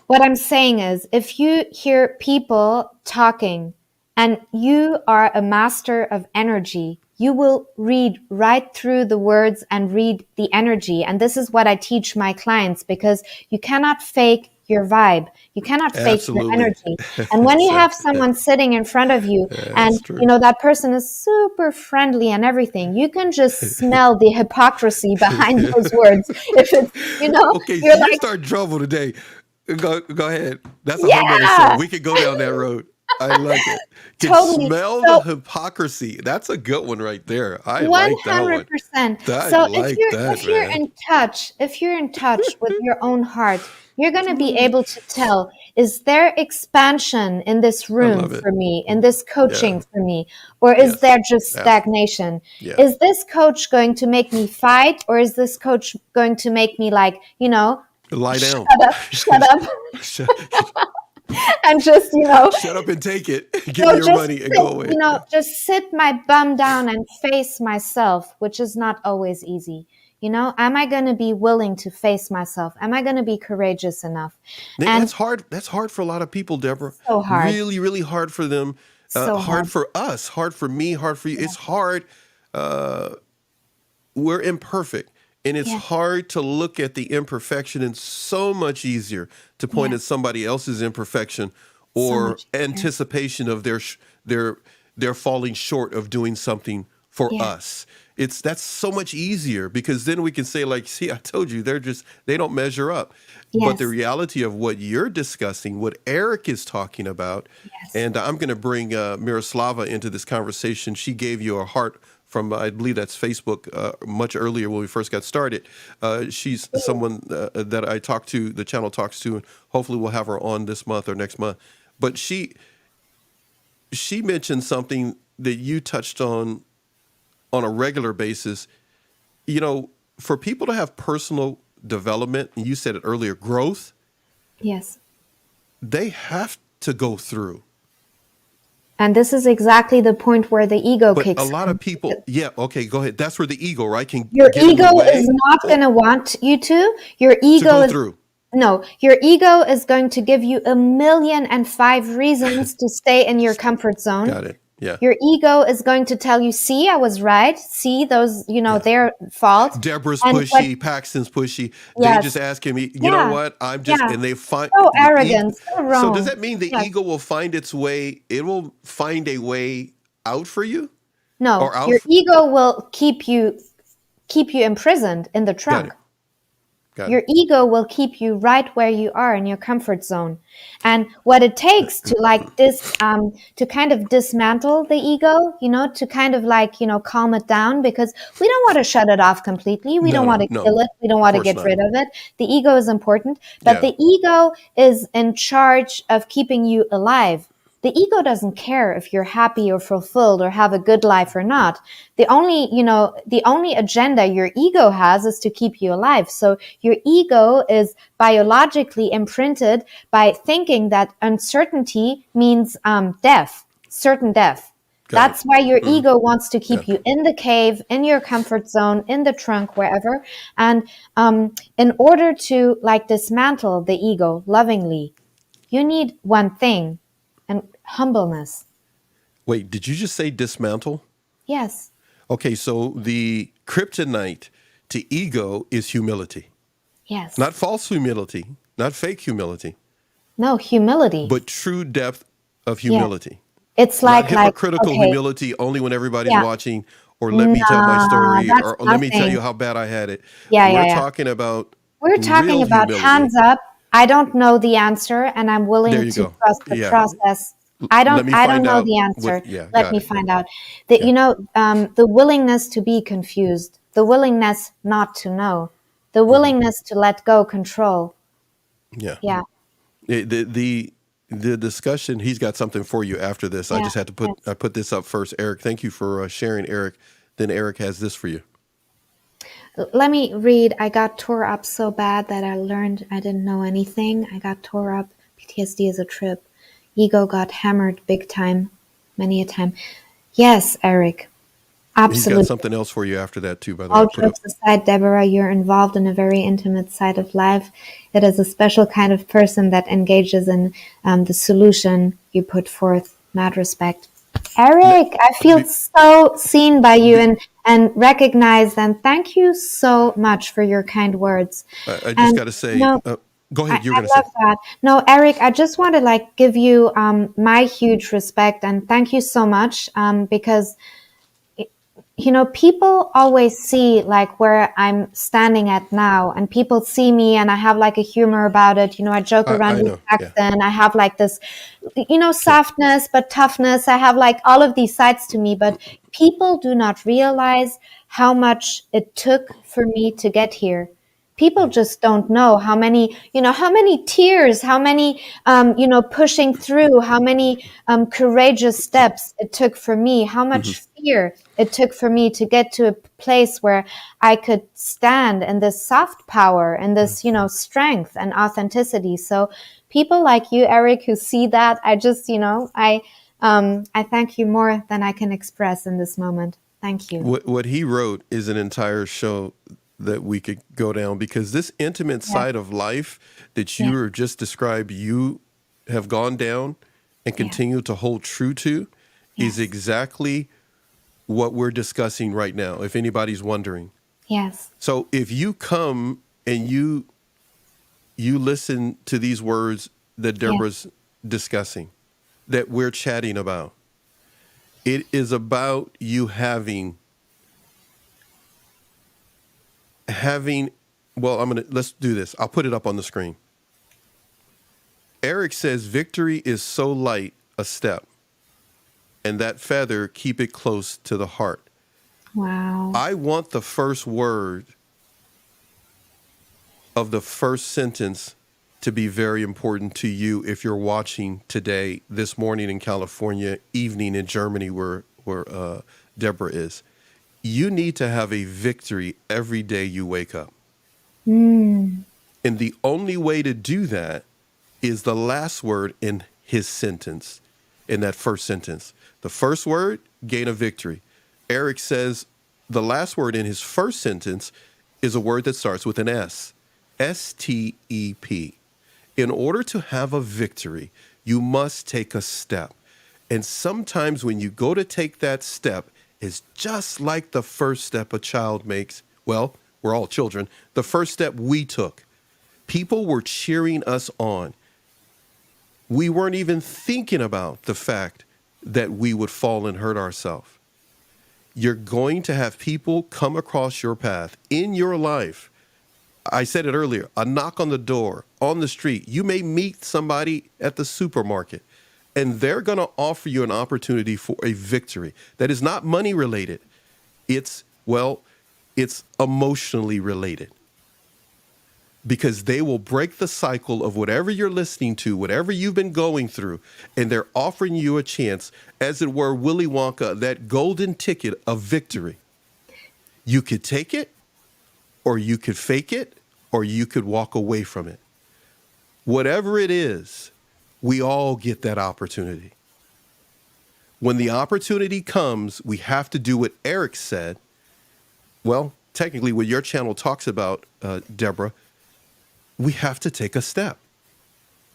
What I'm saying is, if you hear people talking and you are a master of energy, you will read right through the words and read the energy. And this is what I teach my clients because you cannot fake your vibe. You cannot fake your Absolutely. energy. And when you have someone sitting in front of you and, That's true. that person is super friendly and everything, you can just smell the hypocrisy behind those words. If it's, Okay, so you're you like, start trouble today. Go ahead. That's a whole nother show. yeah, We could go down that road. I like it. Can totally. smell the So hypocrisy. That's a good one right there. I like that one. 100%. I So like that, if you're man. in touch, with your own heart, you're going to be able to tell, is there expansion in this I room love it. for me, in this Yeah. coaching for me, or is Yes. there just stagnation? Yeah. Is this coach going to make me fight, or is this coach going to make me Lie shut down. shut up, Shut, and just, shut up and take it. Give me your just money and sit, go away. just sit my bum down and face myself, which is not always easy. Am I going to be willing to face myself? Am I going to be courageous enough? And That's hard. That's hard for a lot of people, Deborah. so hard, Really, really hard for them. so Hard hard. for us. Hard for me. Hard for you. It's hard. We're imperfect. And it's Yeah, hard to look at the imperfection and so much easier to point yeah, at somebody else's imperfection so or much easier. anticipation of their falling short of doing something for Yeah, us. That's so much easier because then we can say like, see, I told you they don't measure up. But the yes, reality of what you're discussing, what Eric is talking about, yes. and I'm going to bring Miroslava into this conversation. She gave you a heart from, I believe that's Facebook, much earlier when we first got started. She's someone that I talk to, the channel talks to, and hopefully we'll have her on this month or next month. But she mentioned something that you touched on a regular basis. For people to have personal development, and you said it earlier, growth, Yes, they have to go through. And this is exactly the point where the ego But a kicks lot in. of people, yeah, okay, go ahead. That's where the ego, right, can Your get in the ego is way not or going to want you to. Your to ego go is through. no, your ego is going to give you 1,000,005 reasons to stay in your comfort zone. Got it. Yeah. Your ego is going to tell you, see, I was right. See those, Yeah. their fault. Deborah's And what, pushy, Paxton's pushy. They just yes, asking me, you know yeah, what? I'm just, yeah. and they find So the ego. arrogant, so So does wrong. that mean the Yes. ego will find its way? It will find a way out for you or No, out. your ego will keep you imprisoned in the Got trunk. it. Got Your it. ego will keep you right where you are in your comfort zone. And what it takes to like this, to kind of dismantle the ego, to kind of like, calm it down, because we don't want to shut it off completely. We No, don't want no, to no. kill it. We don't Of want to course get not. rid of it. The ego is important, but Yeah. the ego is in charge of keeping you alive. The ego doesn't care if you're happy or fulfilled or have a good life or not. The only agenda your ego has is to keep you alive. So your ego is biologically imprinted by thinking that uncertainty means death, certain death. Got it. That's why your ego wants to Yeah. keep you in the cave, in your comfort zone, in the trunk, wherever. And in order to like dismantle the ego lovingly, you need one thing, and humbleness. Wait, did you just say dismantle? Yes. Okay, so the kryptonite to ego is humility. Yes. Not false humility, not fake humility, No, humility. but true depth of Yes. humility. It's Not like, hypocritical okay, humility only when everybody's yeah. watching, or let me tell my Nah, story, that's or let me tell nothing. you how bad I had it. Yeah, yeah, We're yeah. talking about We're talking real about humility. hands up. I don't know the answer, and I'm There willing you to go. trust the Yeah. process. I Let don't me I don't find know out the what, answer. yeah, Let got me it. Yeah. find out. The, Yeah. the willingness to be confused, the willingness not to know, the willingness to let go control. Yeah. Yeah, The discussion, he's got something for you after this. I yeah, just had to yes. I put this up first. Eric, thank you for sharing, Eric. Then Eric has this for you. Let me read. I got tore up so bad that I learned I didn't know anything. I got tore up. PTSD is a trip. Ego got hammered big time, many a time. Yes, Eric, He's got absolutely. something else for you after that too, by the way. All I put up. jokes aside, Deborah, you're involved in a very intimate side of life. It is a special kind of person that engages in the solution you put forth. Mad respect. n- Eric, I feel Be, so seen by you be, and recognized, and thank you so much for your kind words. I just And got to say, no, go I, ahead. You're I going to say. love that. No, Eric, I just want to like give you my huge respect and thank you so much because people always see like where I'm standing at now, and people see me and I have like a humor about it. I joke around I with know. Yeah. Paxton. I have like this, Yeah. softness, but toughness. I have like all of these sides to me, but people do not realize how much it took for me to get here. People just don't know how many tears, how many, pushing through, how many courageous steps it took for me, how Hmm. much fear it took for me to get to a place where I could stand in this soft power and this, strength and authenticity. So people like you, Eric, who see that, I just, I thank you more than I can express in this moment. Thank you. What he wrote is an entire show that we could go down because this intimate Yeah, side of life that yeah, you were just described, you have gone down and yeah, continue to hold true to is yes, exactly what we're discussing right now, if anybody's wondering. yes, So if you come and you listen to these words that yeah, Deborah's discussing, that we're chatting about, it is about you having well, let's do this. I'll put it up on the screen. Eric says victory is so light a step, and that feather keep it close to the heart. wow, I want the first word of the first sentence to be very important to you if you're watching today, this morning in California, evening in Germany, where Deborah is. You need to have a victory every day you wake up. mm, And the only way to do that is the last word in his sentence. in that first sentence. The first word, gain a victory. Eric says the last word in his first sentence is a word that starts with an S. STEP. In order to have a victory, you must take a step. And sometimes when you go to take that step, it's just like the first step a child makes. Well, we're all children. The first step we took. People were cheering us on. We weren't even thinking about the fact that we would fall and hurt ourselves. You're going to have people come across your path in your life. I said it earlier, a knock on the door, on the street. You may meet somebody at the supermarket, and they're going to offer you an opportunity for a victory that is not money related. It's emotionally related, because they will break the cycle of whatever you're listening to, whatever you've been going through, and they're offering you a chance, as it were, Willy Wonka, that golden ticket of victory. You could take it, or you could fake it, or you could walk away from it. Whatever it is, we all get that opportunity. When the opportunity comes, we have to do what Eric said. Well, technically what your channel talks about, Deborah, we have to take a step.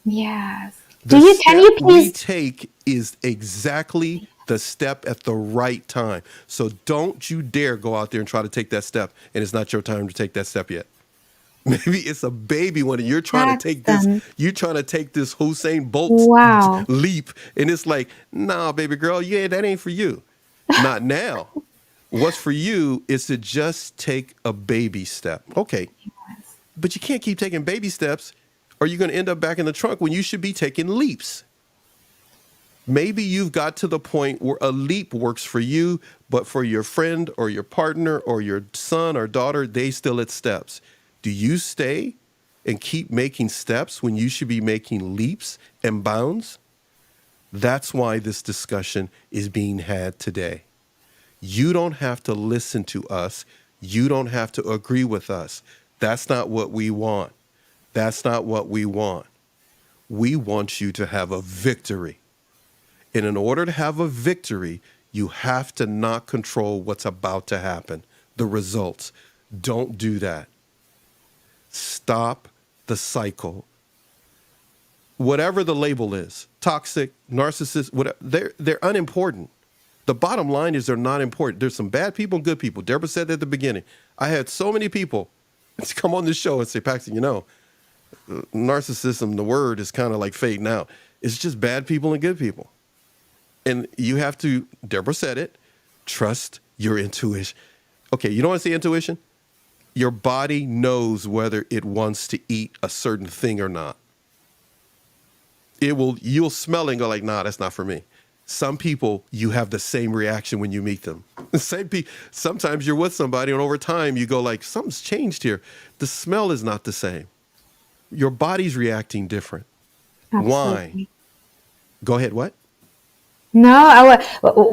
Yes. Can you please? We take is exactly the step at the right time. So don't you dare go out there and try to take that step, and it's not your time to take that step yet. Maybe it's a baby one, and you're trying to take this. You're trying to take this Usain Bolt leap, and it's like, nah, baby girl, yeah, that ain't for you. Not now. What's for you is to just take a baby step. Okay, but you can't keep taking baby steps, or you're going to end up back in the trunk when you should be taking leaps. Maybe you've got to the point where a leap works for you, but for your friend or your partner or your son or daughter, they still at steps. Do you stay and keep making steps when you should be making leaps and bounds? That's why this discussion is being had today. You don't have to listen to us. You don't have to agree with us. That's not what we want. That's not what we want. We want you to have a victory. And in order to have a victory, you have to not control what's about to happen, the results. Don't do that. Stop the cycle. Whatever the label is, toxic, narcissist, whatever, they're unimportant. The bottom line is they're not important. There's some bad people and good people. Deborah said that at the beginning. I had so many people come on this show and say, Paxton, narcissism, the word is kind of like fading out. It's just bad people and good people. And you have to, Deborah said it, trust your intuition. Okay, you don't want to say intuition? Your body knows whether it wants to eat a certain thing or not. You'll smell it and go like, nah, that's not for me. Some people, you have the same reaction when you meet them. Sometimes you're with somebody and over time you go like, something's changed here. The smell is not the same. Your body's reacting different. Absolutely. Why? Go ahead, what? No,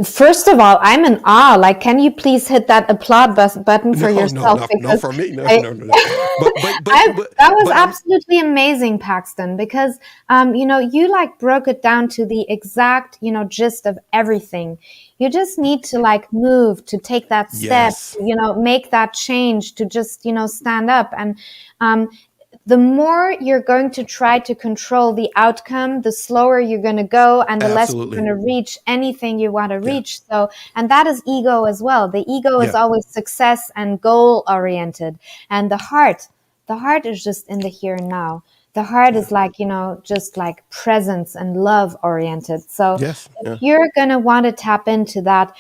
first of all, I'm in awe. Like, can you please hit that applaud button for yourself? No, for me. No. That was absolutely amazing, Paxton, because, you like broke it down to the exact, gist of everything. You just need to like move, to take that step, Yes. Make that change, to just, stand up. And, the more you're going to try to control the outcome, the slower you're going to go, and the less you're going to reach anything you want to reach. So, and that is ego as well. The ego is always success and goal oriented. And the heart is just in the here and now. The heart is like, just like presence and love oriented. So if you're going to want to tap into that,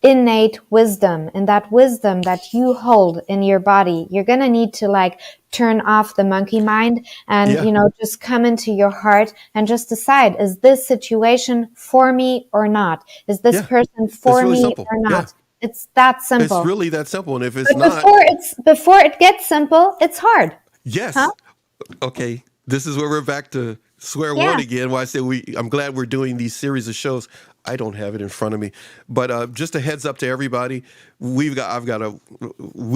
innate wisdom, and that wisdom that you hold in your body, you're going to need to like turn off the monkey mind and, just come into your heart and just decide, is this situation for me or not? Is this person for me simple. Or not? Yeah. It's that simple. It's really that simple. And if it's not, before it gets simple, it's hard. Yes. Huh? Okay. This is where we're back to square one again. Why I say I'm glad we're doing these series of shows. I don't have it in front of me, but just a heads up to everybody. We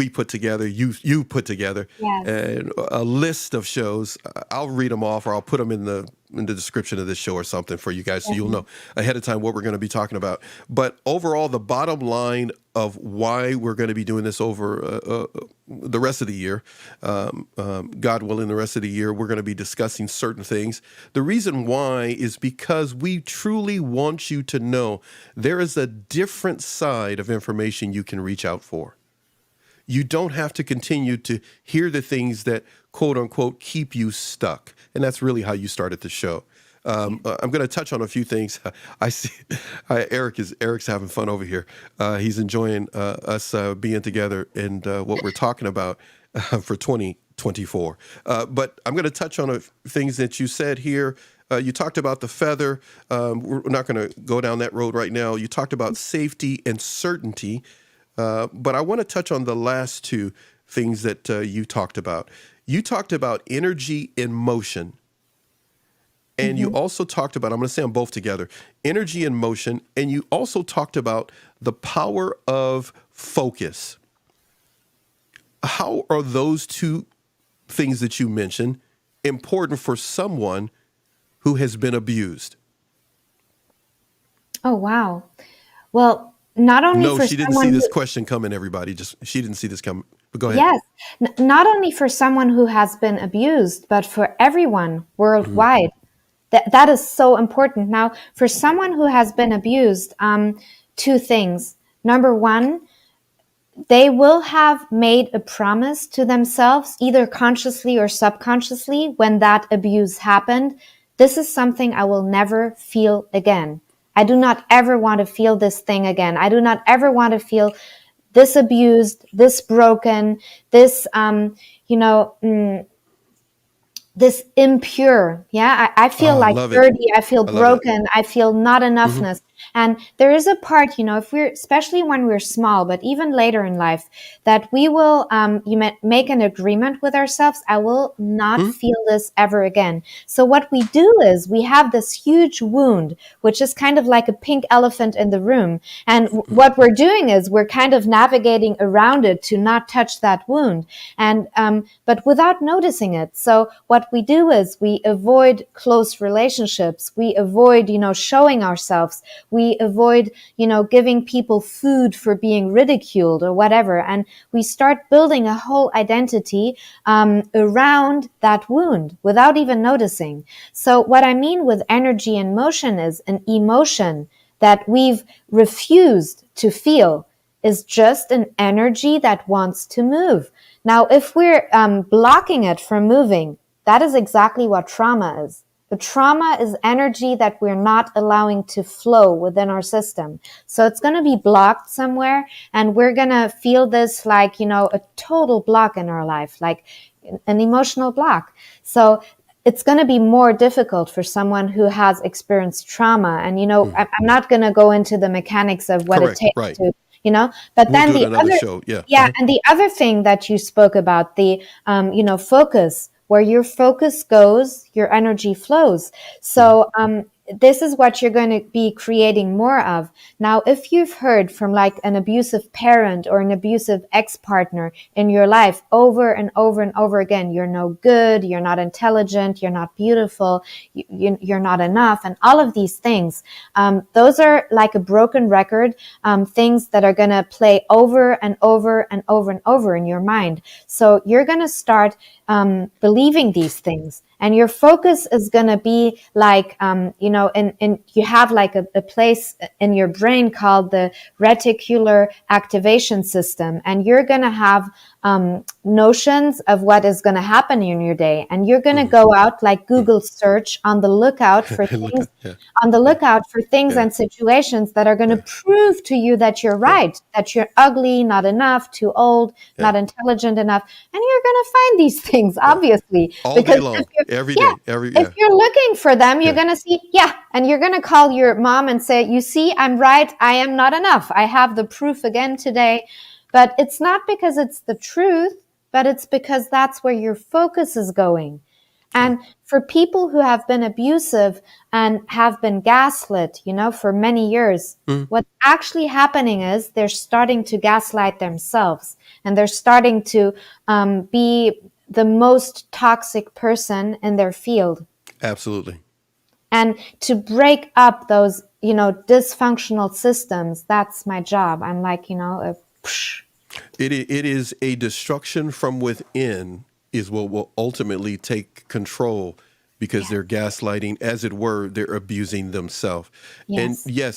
put together, you put together a list of shows. I'll read them off, or I'll put them in the in the description of this show or something for you guys, so you'll know ahead of time what we're going to be talking about. But overall, the bottom line of why we're going to be doing this over the rest of the year, God willing, the rest of the year, we're going to be discussing certain things. The reason why is because we truly want you to know there is a different side of information you can reach out for. You don't have to continue to hear the things that, quote unquote, keep you stuck. And that's really how you started the show. I'm going to touch on a few things. I see Eric's having fun over here. He's enjoying us being together and what we're talking about for 2024. But I'm going to touch on things that you said here. You talked about the feather. We're not going to go down that road right now. You talked about safety and certainty. But I want to touch on the last two things that you talked about. You talked about energy in motion. And you also talked about, I'm going to say them both together, energy in motion. And you also talked about the power of focus. How are those two things that you mentioned important for someone who has been abused? Oh, wow. Well, not only No, for she didn't someone see this who, question coming, everybody. She didn't see this coming. But go ahead. yes, not only for someone who has been abused, but for everyone worldwide. That is so important. Now, for someone who has been abused, two things. Number one, they will have made a promise to themselves, either consciously or subconsciously, when that abuse happened. This is something I will never feel again. I do not ever want to feel this thing again. I do not ever want to feel this abused, this broken, this, this impure. Yeah, I feel like Love it. dirty. I feel I love it. broken. I feel not enoughness. And there is a part, if we're, especially when we're small, but even later in life, that we will, make an agreement with ourselves. I will not feel this ever again. So what we do is we have this huge wound, which is kind of like a pink elephant in the room. And what we're doing is we're kind of navigating around it to not touch that wound. And, but without noticing it. So what we do is we avoid close relationships. We avoid, showing ourselves. We avoid, giving people food for being ridiculed or whatever. And we start building a whole identity around that wound without even noticing. So what I mean with energy in motion is an emotion that we've refused to feel is just an energy that wants to move. Now, if we're blocking it from moving, that is exactly what trauma is. The trauma is energy that we're not allowing to flow within our system. So it's going to be blocked somewhere, and we're going to feel this like, a total block in our life, like an emotional block. So it's going to be more difficult for someone who has experienced trauma. And, I'm not going to go into the mechanics of what Correct. it takes Right. to, but We'll then do it the another other, show. Yeah. yeah. And the other thing that you spoke about, the, focus, where your focus goes, your energy flows. So, this is what you're going to be creating more of. Now, if you've heard from like an abusive parent or an abusive ex-partner in your life over and over and over again, you're no good, you're not intelligent, you're not beautiful, you're not enough, and all of these things, those are like a broken record, things that are going to play over and over and over and over in your mind. So you're going to start believing these things. And your focus is going to be like, and you have like a place in your brain called the reticular activation system. And you're going to have notions of what is going to happen in your day. And you're going to go out like Google search on the lookout for things, and situations that are going to prove to you that you're right, that you're ugly, not enough, too old, not intelligent enough. And you're going to find these things, obviously. All day long, every day, if you're looking for them, you're going to see, and you're going to call your mom and say, you see, I'm right. I am not enough. I have the proof again today. But it's not because it's the truth, but it's because that's where your focus is going. And for people who have been abusive and have been gaslit, for many years, what's actually happening is they're starting to gaslight themselves, and they're starting to be the most toxic person in their field. Absolutely. And to break up those, dysfunctional systems, that's my job. I'm like, It is a destruction from within is what will ultimately take control because yeah, they're gaslighting, as it were, they're abusing themselves. And yes, yes,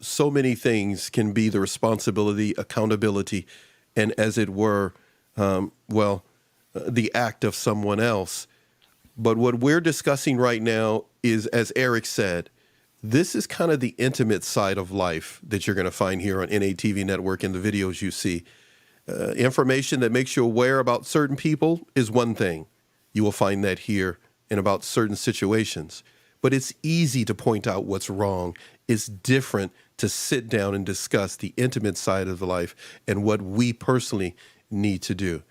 so many things can be the responsibility, accountability, and as it were, the act of someone else. But what we're discussing right now is, as Eric said, this is kind of the intimate side of life that you're going to find here on NATV Network in the videos you see. Information that makes you aware about certain people is one thing. You will find that here and about certain situations. But it's easy to point out what's wrong. It's different to sit down and discuss the intimate side of the life and what we personally need to do.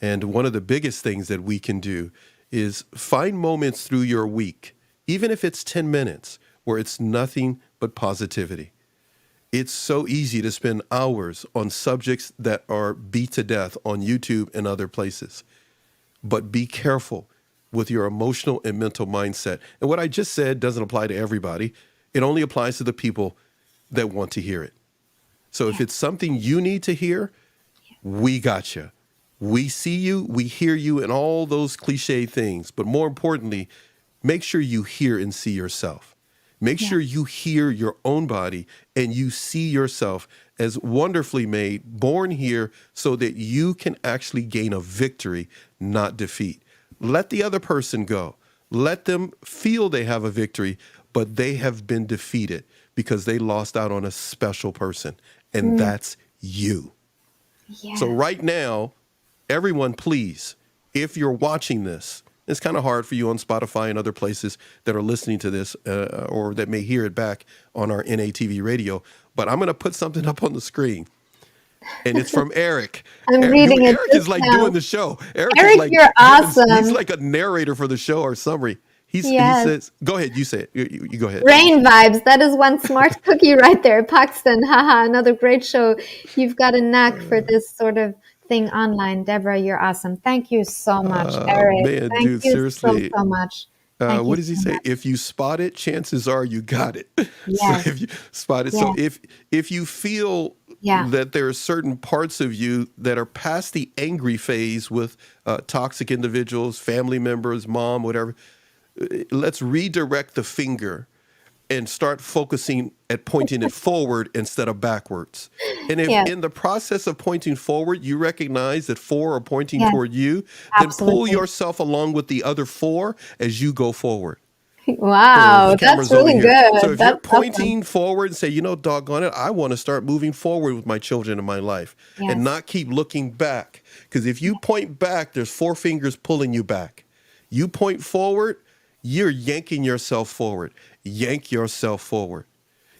And one of the biggest things that we can do is find moments through your week, even if it's 10 minutes, where it's nothing but positivity. It's so easy to spend hours on subjects that are beat to death on YouTube and other places. But be careful with your emotional and mental mindset. And what I just said doesn't apply to everybody. It only applies to the people that want to hear it. So if yeah, it's something you need to hear, we got you. We see you, we hear you, and all those cliche things. But more importantly, make sure you hear and see yourself. Make yeah, sure you hear your own body and you see yourself as wonderfully made, born here so that you can actually gain a victory, not defeat. Let the other person go. Let them feel they have a victory, but they have been defeated because they lost out on a special person, and mm, that's you. So yes, right now, everyone, please, if you're watching this, it's kind of hard for you on Spotify and other places that are listening to this or that may hear it back on our NATV radio. But I'm going to put something up on the screen, and it's from Eric. I'm reading it Eric is just like now. doing the show. Eric is Eric, like you're he's awesome. like a narrator for the show or summary. He Yes. says, "Go ahead, you say it. You go ahead." Rain vibes. That is one smart cookie right there. Paxton, haha, another great show. You've got a knack for this sort of thing online. Deborah, you're awesome. Thank you so much. Eric, Man, thank dude, you so, seriously. so much. Thank you What does he so say? much. If you spot it, chances are you got it. So Yes, if you spot it, so yes, if you feel yeah, that there are certain parts of you that are past the angry phase with toxic individuals, family members, mom, whatever, let's redirect the finger and start focusing at pointing it forward instead of backwards. And if yes, in the process of pointing forward, you recognize that four are pointing yes, toward you, then pull absolutely. yourself along with the other four as you go forward. So the Wow, that's camera's over really here. So good. if you're That's awesome. pointing forward and say, doggone it, I want to start moving forward with my children in my life and Yes, not keep looking back. Because if you point back, there's four fingers pulling you back. You point forward, you're yanking yourself forward. Yank yourself forward.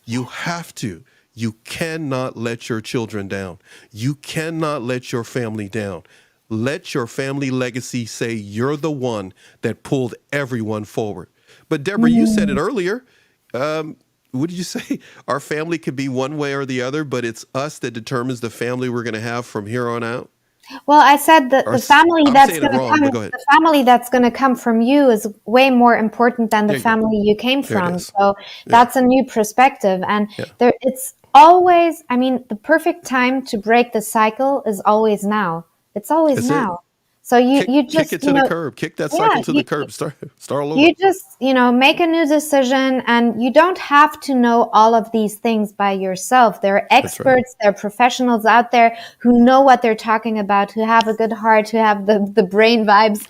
You yes, have to. You cannot let your children down. You cannot let your family down. Let your family legacy say you're the one that pulled everyone forward. But Deborah, you said it mm. earlier. What did you say? Our family could be one way or the other, but it's us that determines the family we're going to have from here on out. Well, I said that Or the family I'm that's saying it going to wrong, come, but go ahead. the family that's going to come from you is way more important than the There you go. family you came There it from. is. So Yeah. that's a new perspective. And Yeah. it's always, I mean, the perfect time to break the cycle is always now. It's always That's it. now. So you Kick just, it to the curb. Kick that cycle yeah, to the curb. Start all over. you just, make a new decision, and you don't have to know all of these things by yourself. There are That's right. experts, there are professionals out there who know what they're talking about, who have a good heart, who have the brain vibes,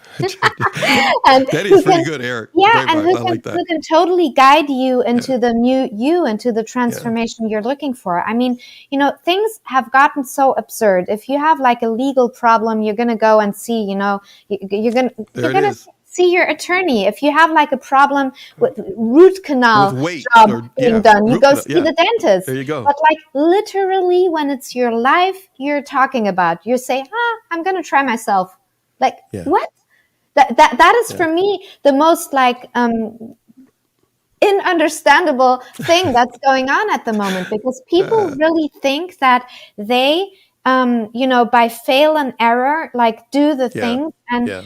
and That is who pretty can, good, Eric. yeah, Brain and vibes. I like that. who can totally guide you Yeah. into the new you, into the Yeah. transformation you're looking for. I mean, things have gotten so absurd. If you have like a legal problem, you're going to go and see, you're going to There you're it going to is. see your attorney. If you have like a problem with root With canal weight job or being yeah, done, you root go canal. see Yeah. the dentist. There you go. But like literally when it's your life you're talking about, you say, I'm going to try myself. Like Yeah. what? That is Yeah. for me the most like ununderstandable thing that's going on at the moment, because people Uh, really think that they by fail and error like do the yeah. things. And Yeah.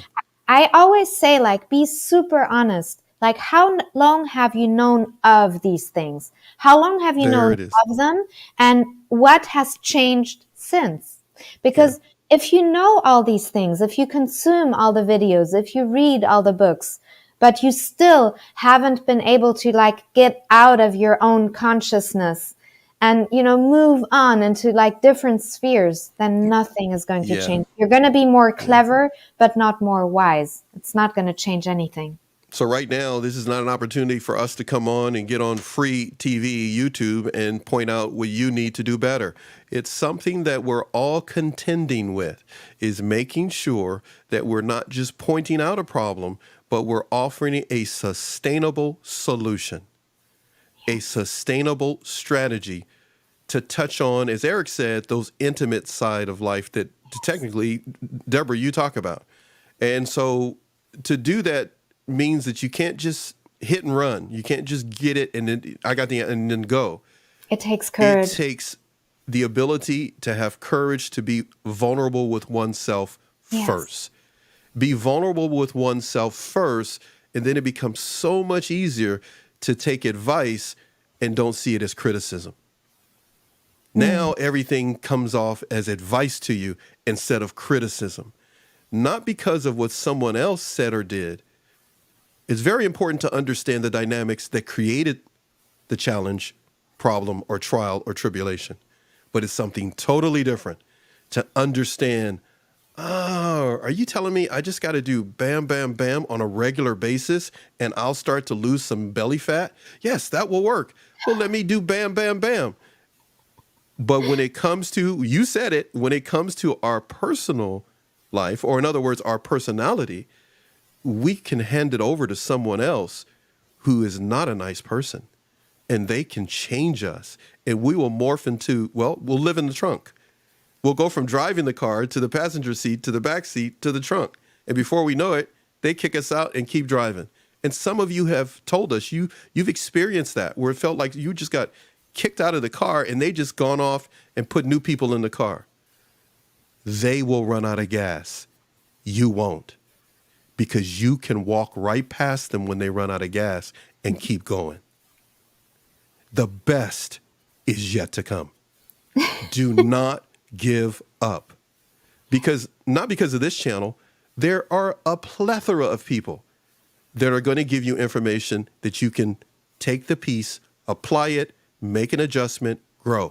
I always say, like, be super honest. Like, how long have you known of these things? How long have you There known it is. of them? And what has changed since? Yeah. Because if you know all these things, if you consume all the videos, if you read all the books, but you still haven't been able to like get out of your own consciousness and, you know, move on into like different spheres, then nothing is going to Yeah. change. You're going to be more Yeah. clever, but not more wise. It's not going to change anything. So right now, this is not an opportunity for us to come on and get on free TV, YouTube, and point out what you need to do better. It's something that we're all contending with, is making sure that we're not just pointing out a problem, but we're offering a sustainable solution, a sustainable strategy to touch on, as Eric said, those intimate side of life that technically, Deborah, you talk about. And so to do that means that you can't just hit and run. You can't just get it and then I got the and then go. It takes It courage. takes the ability to have courage to be vulnerable with oneself Yes. first. Be vulnerable with oneself first, and then it becomes so much easier to take advice and don't see it as criticism. Now everything comes off as advice to you instead of criticism. Not because of what someone else said or did. It's very important to understand the dynamics that created the challenge, problem, or trial or tribulation. But it's something totally different to understand, oh, are you telling me I just got to do bam, bam, bam on a regular basis and I'll start to lose some belly fat? Yes, that will work. Well, let me do bam, bam, bam. But when it comes to, you said it, when it comes to our personal life, or in other words, our personality, we can hand it over to someone else who is not a nice person, and they can change us, and we will morph into, well, we'll live in the trunk. We'll go from driving the car to the passenger seat to the back seat to the trunk. And before we know it, they kick us out and keep driving. And some of you have told us you've experienced that, where it felt like you just got kicked out of the car and they just gone off and put new people in the car. They will run out of gas. You won't, because you can walk right past them when they run out of gas and keep going. The best is yet to come. Do not give up. Not because of this channel, there are a plethora of people that are going to give you information that you can take the piece, apply it, make an adjustment, grow.